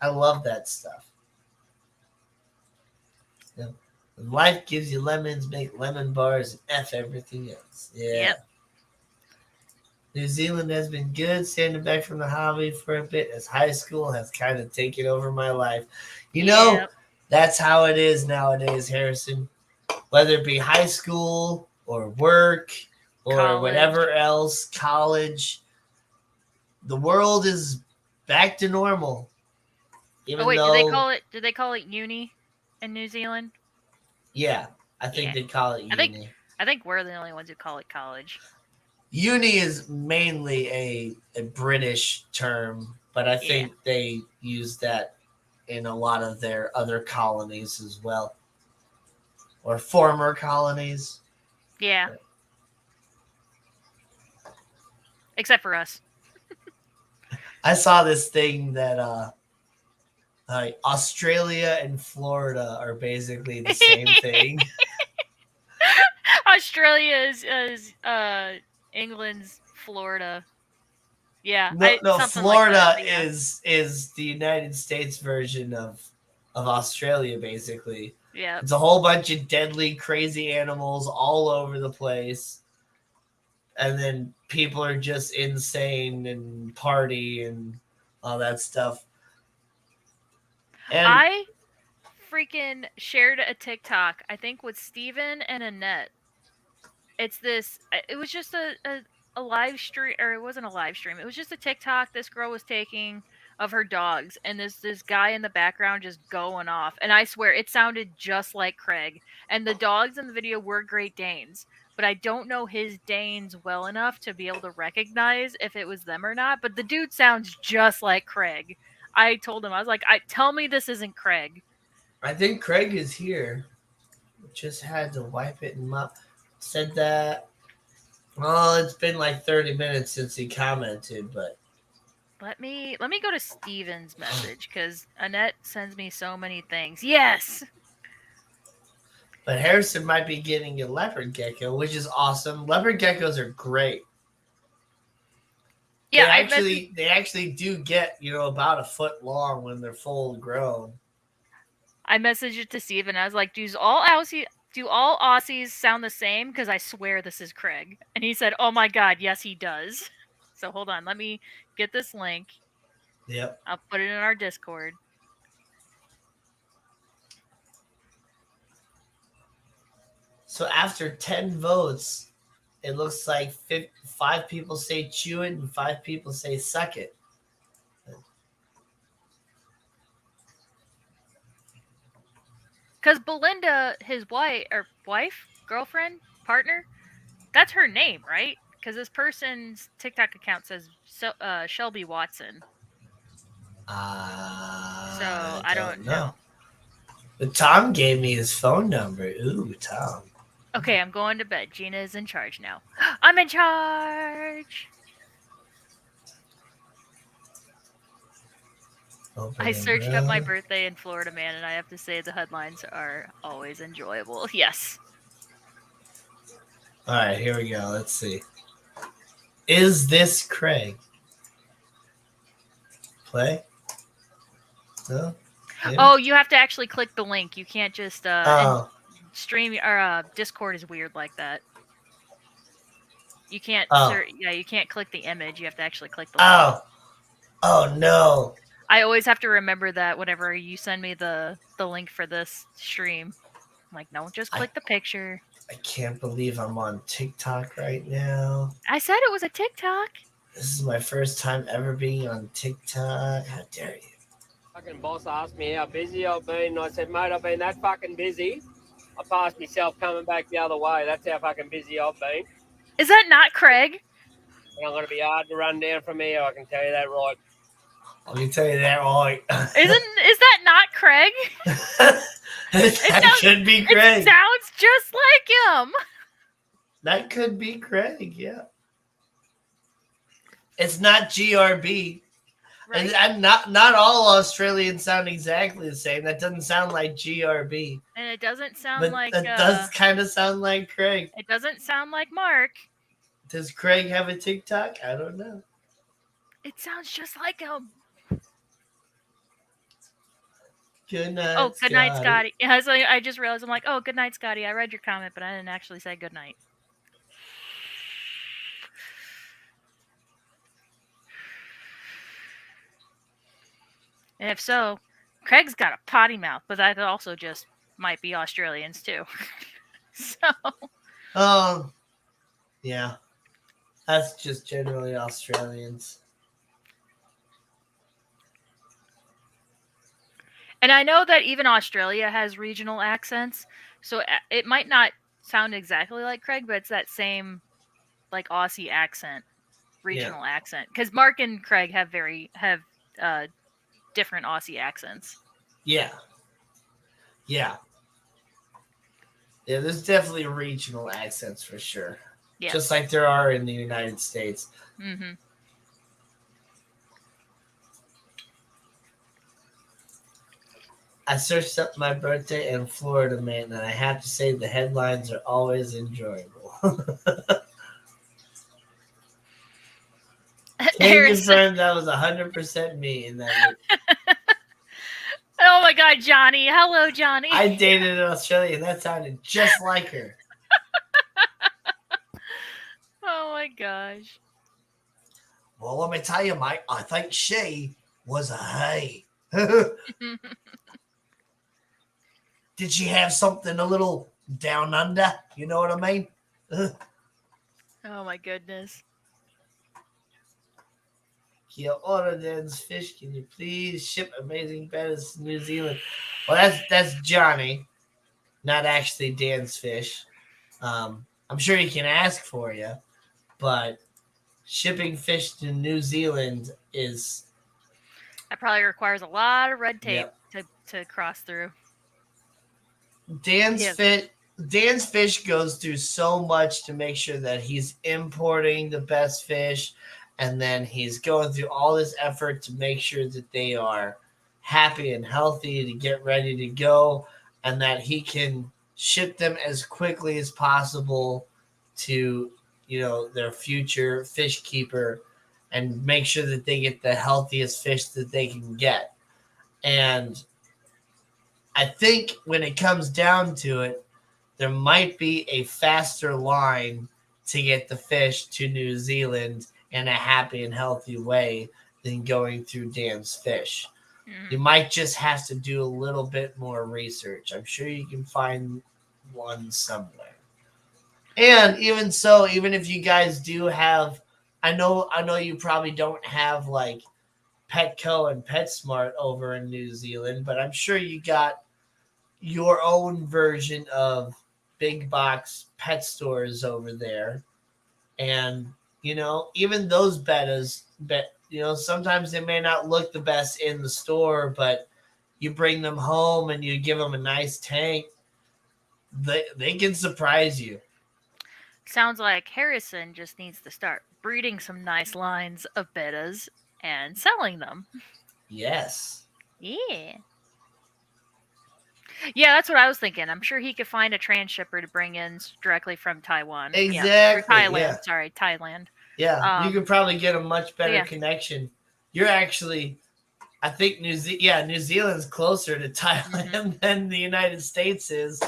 I love that stuff. Yeah. When life gives you lemons, make lemon bars, and F everything else. Yeah. Yep. New Zealand has been good, standing back from the hobby for a bit as high school has kind of taken over my life. You know, Yep. that's how it is nowadays, Harrison. Whether it be high school or work or College. whatever else, college, the world is back to normal. Oh Even wait, though, do they call it uni in New Zealand? yeah, I think Yeah. they call it I think uni. I think we're the only ones who call it college. Uni is mainly a British term, but I Yeah. think they use that in a lot of their other colonies as well, or former colonies. Yeah. Except for us. I saw this thing that Australia and Florida are basically the same thing. Australia is England's Florida. Yeah, No, I no, something like that. Florida But yeah. is the United States version of Australia. Basically, Yeah. it's a whole bunch of deadly, crazy animals all over the place, and then people are just insane and party and all that stuff. And I freaking shared a TikTok, I think with Steven and Annette. It was just a live stream, or it wasn't a live stream. It was just a TikTok this girl was taking of her dogs, and this guy in the background just going off. And I swear it sounded just like Craig. And the dogs in the video were Great Danes, but I don't know his Danes well enough to be able to recognize if it was them or not. But the dude sounds just like Craig. I told him, I was like, I tell me this isn't Craig. I think Craig is here. Just had to wipe it and mop. Said that. Well, it's been like 30 minutes since he commented, but Let me go to Steven's message because Annette sends me so many things. Yes. Harrison might be getting a leopard gecko, which is awesome. Leopard geckos are great. Yeah, I messaged. They actually do get, about a foot long when they're full grown. I messaged it to Steven. I was like, do all Aussies sound the same? Because I swear this is Craig. And he said, oh my god, yes he does. So hold on, let me get this link. Yep. I'll put it in our Discord. So after 10 votes, it looks like 5 people say chew it and 5 people say suck it. Because Belinda, his wife, girlfriend, partner, that's her name, right? Because this person's TikTok account says Shelby Watson. So I don't know. But Tom gave me his phone number. Ooh, Tom. Okay, I'm going to bed. Gina is in charge now. I'm in charge. I searched up my birthday in Florida Man, and I have to say the headlines are always enjoyable. Yes. All right, here we go. Let's see. Is this Craig? Play? No? Maybe? Oh, you have to actually click the link. You can't just stream or Discord is weird like that. You can't you can't click the image. You have to actually click the link. Oh no. I always have to remember that whenever you send me the link for this stream. I'm like, no, just click the picture. I can't believe I'm on TikTok right now. I said it was a TikTok. This is my first time ever being on TikTok. How dare you? Fucking boss asked me how busy I've been, and I said, mate, I've been that fucking busy. I passed myself coming back the other way. That's how fucking busy I've been. Is that not Craig? And I'm going to be hard to run down from here, I can tell you that right. Let me tell you that right. Is that not Craig? That could be Craig. It sounds just like him. That could be Craig, yeah. It's not GRB. Right. And not all Australians sound exactly the same. That doesn't sound like GRB. And it doesn't sound like... It does kind of sound like Craig. It doesn't sound like Mark. Does Craig have a TikTok? I don't know. It sounds just like him. Good night, Oh, good night, Scotty. Yeah, so I just realized, I'm like, oh, good night, Scotty. I read your comment, but I didn't actually say good night. And if so, Craig's got a potty mouth, but that also just might be Australians too. So. Yeah. That's just generally Australians. And I know that even Australia has regional accents, so it might not sound exactly like Craig, but it's that same like Aussie accent, regional accent. Because Mark and Craig have different Aussie accents. Yeah. Yeah. Yeah, there's definitely regional accents for sure. Yeah. Just like there are in the United States. Mm-hmm. I searched up my birthday in Florida, man, and I have to say the headlines are always enjoyable. Can confirm that was 100% me in that. Oh my God, Johnny! Hello, Johnny. I dated an Australian that sounded just like her. Oh my gosh. Well, let me tell you, mate. I think she was a hey. Did she have something a little down under? You know what I mean? Oh my goodness. Yeah, order Dan's fish. Can you please ship amazing betters to New Zealand? Well, that's Johnny, not actually Dan's fish. I'm sure he can ask for you, but shipping fish to New Zealand is... That probably requires a lot of red tape to cross through. Dan's fish goes through so much to make sure that he's importing the best fish, and then he's going through all this effort to make sure that they are happy and healthy to get ready to go, and that he can ship them as quickly as possible to, their future fish keeper and make sure that they get the healthiest fish that they can get. And I think when it comes down to it, there might be a faster line to get the fish to New Zealand in a happy and healthy way than going through Dan's fish. Mm-hmm. You might just have to do a little bit more research. I'm sure you can find one somewhere. And even so, even if you guys do have, I know you probably don't have like Petco and PetSmart over in New Zealand, but I'm sure you got your own version of big box pet stores over there. And, even those bettas, sometimes they may not look the best in the store, but you bring them home and you give them a nice tank, they can surprise you. Sounds like Harrison just needs to start breeding some nice lines of bettas and selling them. Yes. Yeah. Yeah, that's what I was thinking. I'm sure he could find a transshipper to bring in directly from Taiwan. Exactly. Yeah, Thailand. Sorry, Thailand. Yeah, you could probably get a much better connection. You're actually, I think New Zealand's closer to Thailand than the United States is.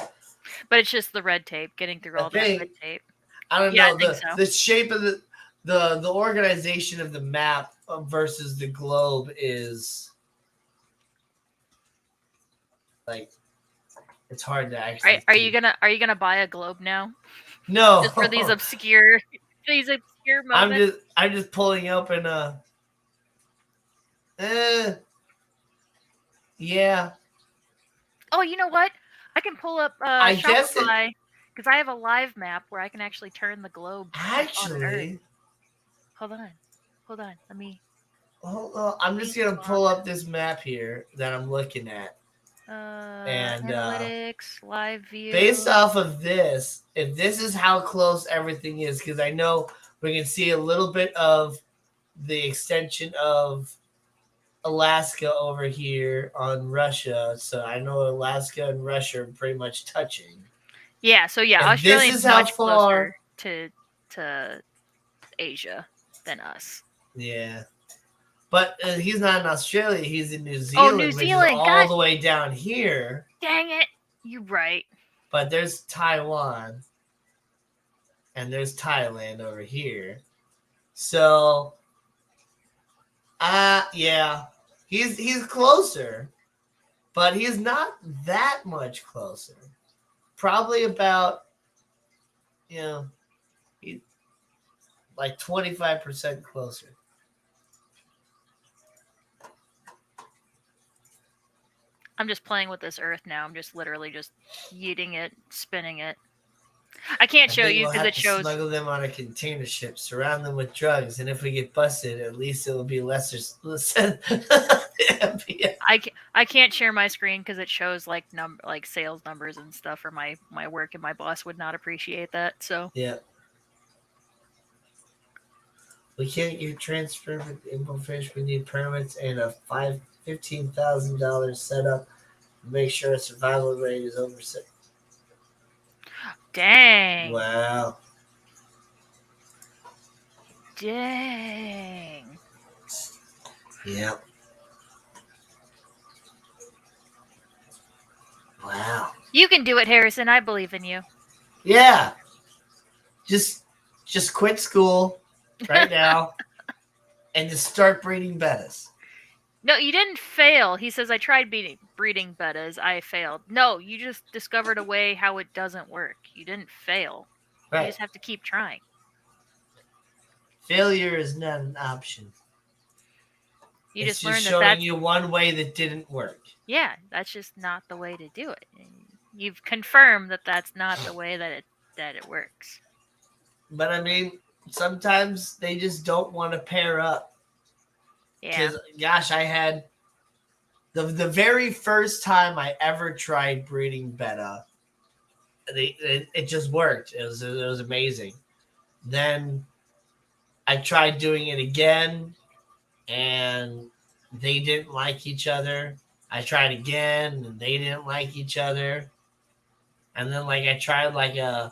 But it's just the red tape, getting through all that red tape. I don't know. The shape of the organization of the map versus the globe is like, it's hard to actually. Are you gonna buy a globe now? No. Just for these obscure moments. I'm just pulling open Yeah, Oh, you know what? I can pull up I guess it Shopify because I have a live map where I can actually turn the globe like on an Earth. actually. Hold on, hold on. Hold on, I'm Let me just gonna log pull up this map here that I'm looking at, and analytics, live based view. off of this, if this is how close everything is, because I know we can see a little bit of the extension of Alaska over here on Russia, so I know Alaska and Russia are pretty much touching. Yeah, so yeah, If this Australia's is how much far, closer to Asia than us. yeah. But he's not in Australia. He's in New Oh, New Zealand, which is Zealand. all Gosh, the way down here. dang it. You're right. But there's Taiwan and there's Thailand over here. So, yeah, he's closer, but he's not that much closer. Probably about, you know, he, like 25% closer. I'm just playing with this Earth now. I'm just literally just yeeting it, spinning it. I can't I show think you we'll because have it to shows. smuggle them on a container ship, surround them with drugs, and if we get busted, at least it will be lesser. I can't share my screen because it shows like sales numbers and stuff for my work, and my boss would not appreciate that. So Yeah. We can't get transfer with Infofish. We need permits and a $15,000 setup to make sure a survival rate is over 6. dang, Wow. dang. Yep. Wow. You can do it, Harrison. I believe in you. Yeah. Just quit school right now and just start breeding bettas. No, you didn't fail. He says I tried breeding bettas. I failed. No, you just discovered a way how it doesn't work. You didn't fail. You Right. just have to keep trying. Failure is not an option. You It's just learned that showing that's you one way that didn't work. yeah, that's just not the way to do it. You've confirmed that that's not the way that it works. But I mean, sometimes they just don't want to pair up. Yeah. Because, gosh, I had the very first time I ever tried breeding betta, it just worked. It was amazing. Then I tried doing it again, and they didn't like each other. I tried again, and they didn't like each other. And then I tried like a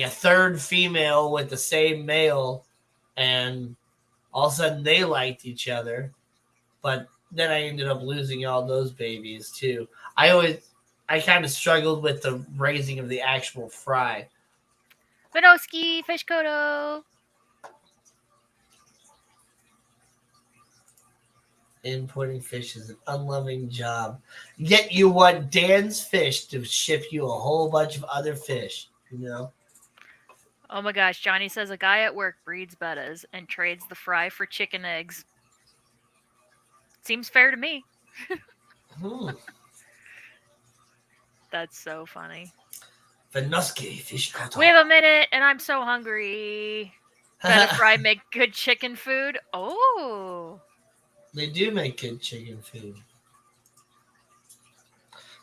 third female with the same male, and all of a sudden they liked each other. But then I ended up losing all those babies too. I kind of struggled with the raising of the actual fry. Vinoski, Fish Kodo. Importing fish is an unloving job. Yet you want Dan's fish to ship you a whole bunch of other fish, you know? Oh my gosh, Johnny says a guy at work breeds bettas and trades the fry for chicken eggs. Seems fair to me. That's so funny. Vinoski fish koto. We have a minute and I'm so hungry. Betta fry make good chicken food. Oh. They do make good chicken food.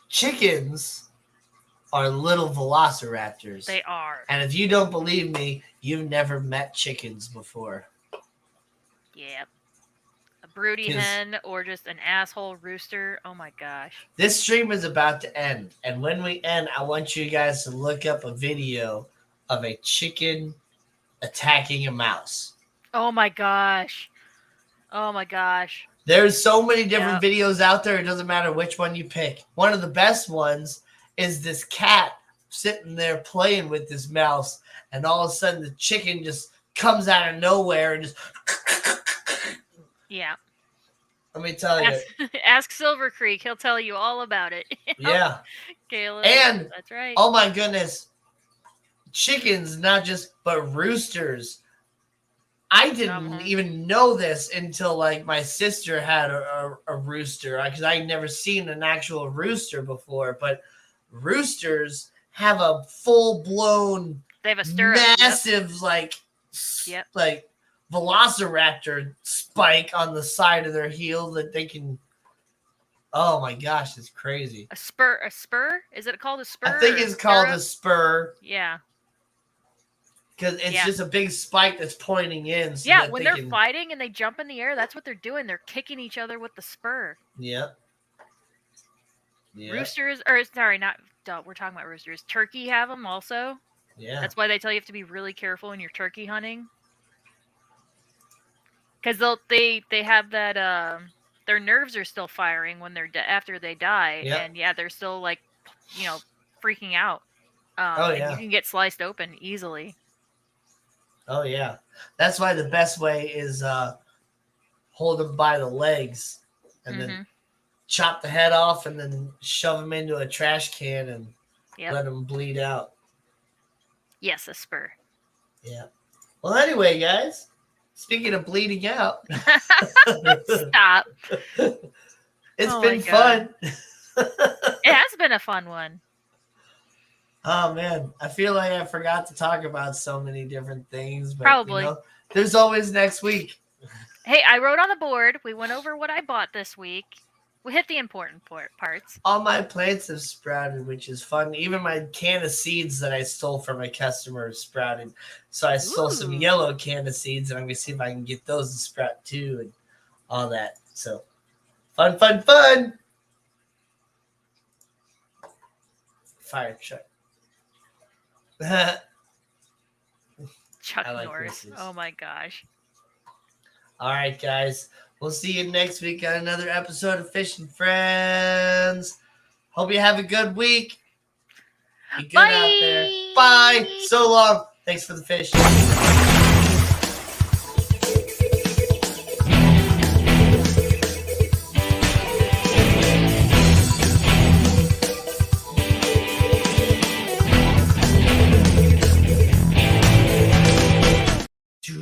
Chickens are little velociraptors. They are. And if you don't believe me, you've never met chickens before. Yep. A broody hen or just an asshole rooster. Oh my gosh. This stream is about to end. And when we end, I want you guys to look up a video of a chicken attacking a mouse. Oh my gosh. Oh my gosh. There's so many different videos out there. It doesn't matter which one you pick. One of the best ones is this cat sitting there playing with this mouse, and all of a sudden the chicken just comes out of nowhere and just. Yeah. Let me tell you. Ask Silver Creek. He'll tell you all about it. Yeah. Caleb, and that's right. Oh my goodness. Chickens, not just, but roosters I didn't even know this until like my sister had a rooster, because I'd never seen an actual rooster before. But roosters have a full blown, they have a stirrup, massive like velociraptor spike on the side of their heel that they can. Oh my gosh, it's crazy. A spur? Is it called a spur? I think it's called a spur. Yeah. Because it's just a big spike that's pointing in. So yeah, when they're fighting and they jump in the air, that's what they're doing. They're kicking each other with the spur. Yep. Roosters, or sorry, not, we're talking about roosters. Turkey have them also. Yeah. That's why they tell you have to be really careful when you're turkey hunting. Because they have that, their nerves are still firing when they're after they die. Yep. And yeah, they're still like, freaking out. And you can get sliced open easily. Oh, yeah. That's why the best way is hold them by the legs and then chop the head off and then shove them into a trash can and let them bleed out. Yes, a spur. Yeah. Well, anyway, guys, speaking of bleeding out. Stop. It's been fun. It has been a fun one. Oh, man. I feel like I forgot to talk about so many different things. But, Probably. There's always next week. Hey, I wrote on the board. We went over what I bought this week. We hit the important parts. All my plants have sprouted, which is fun. Even my can of seeds that I stole from a customer sprouted. So I stole some yellow can of seeds, and I'm going to see if I can get those to sprout too and all that. So fun. Fire truck. Chuck Norris. Oh my gosh. All right, guys. We'll see you next week on another episode of Fishing Friends. Hope you have a good week. Be good out there. Bye. So long. Thanks for the fish.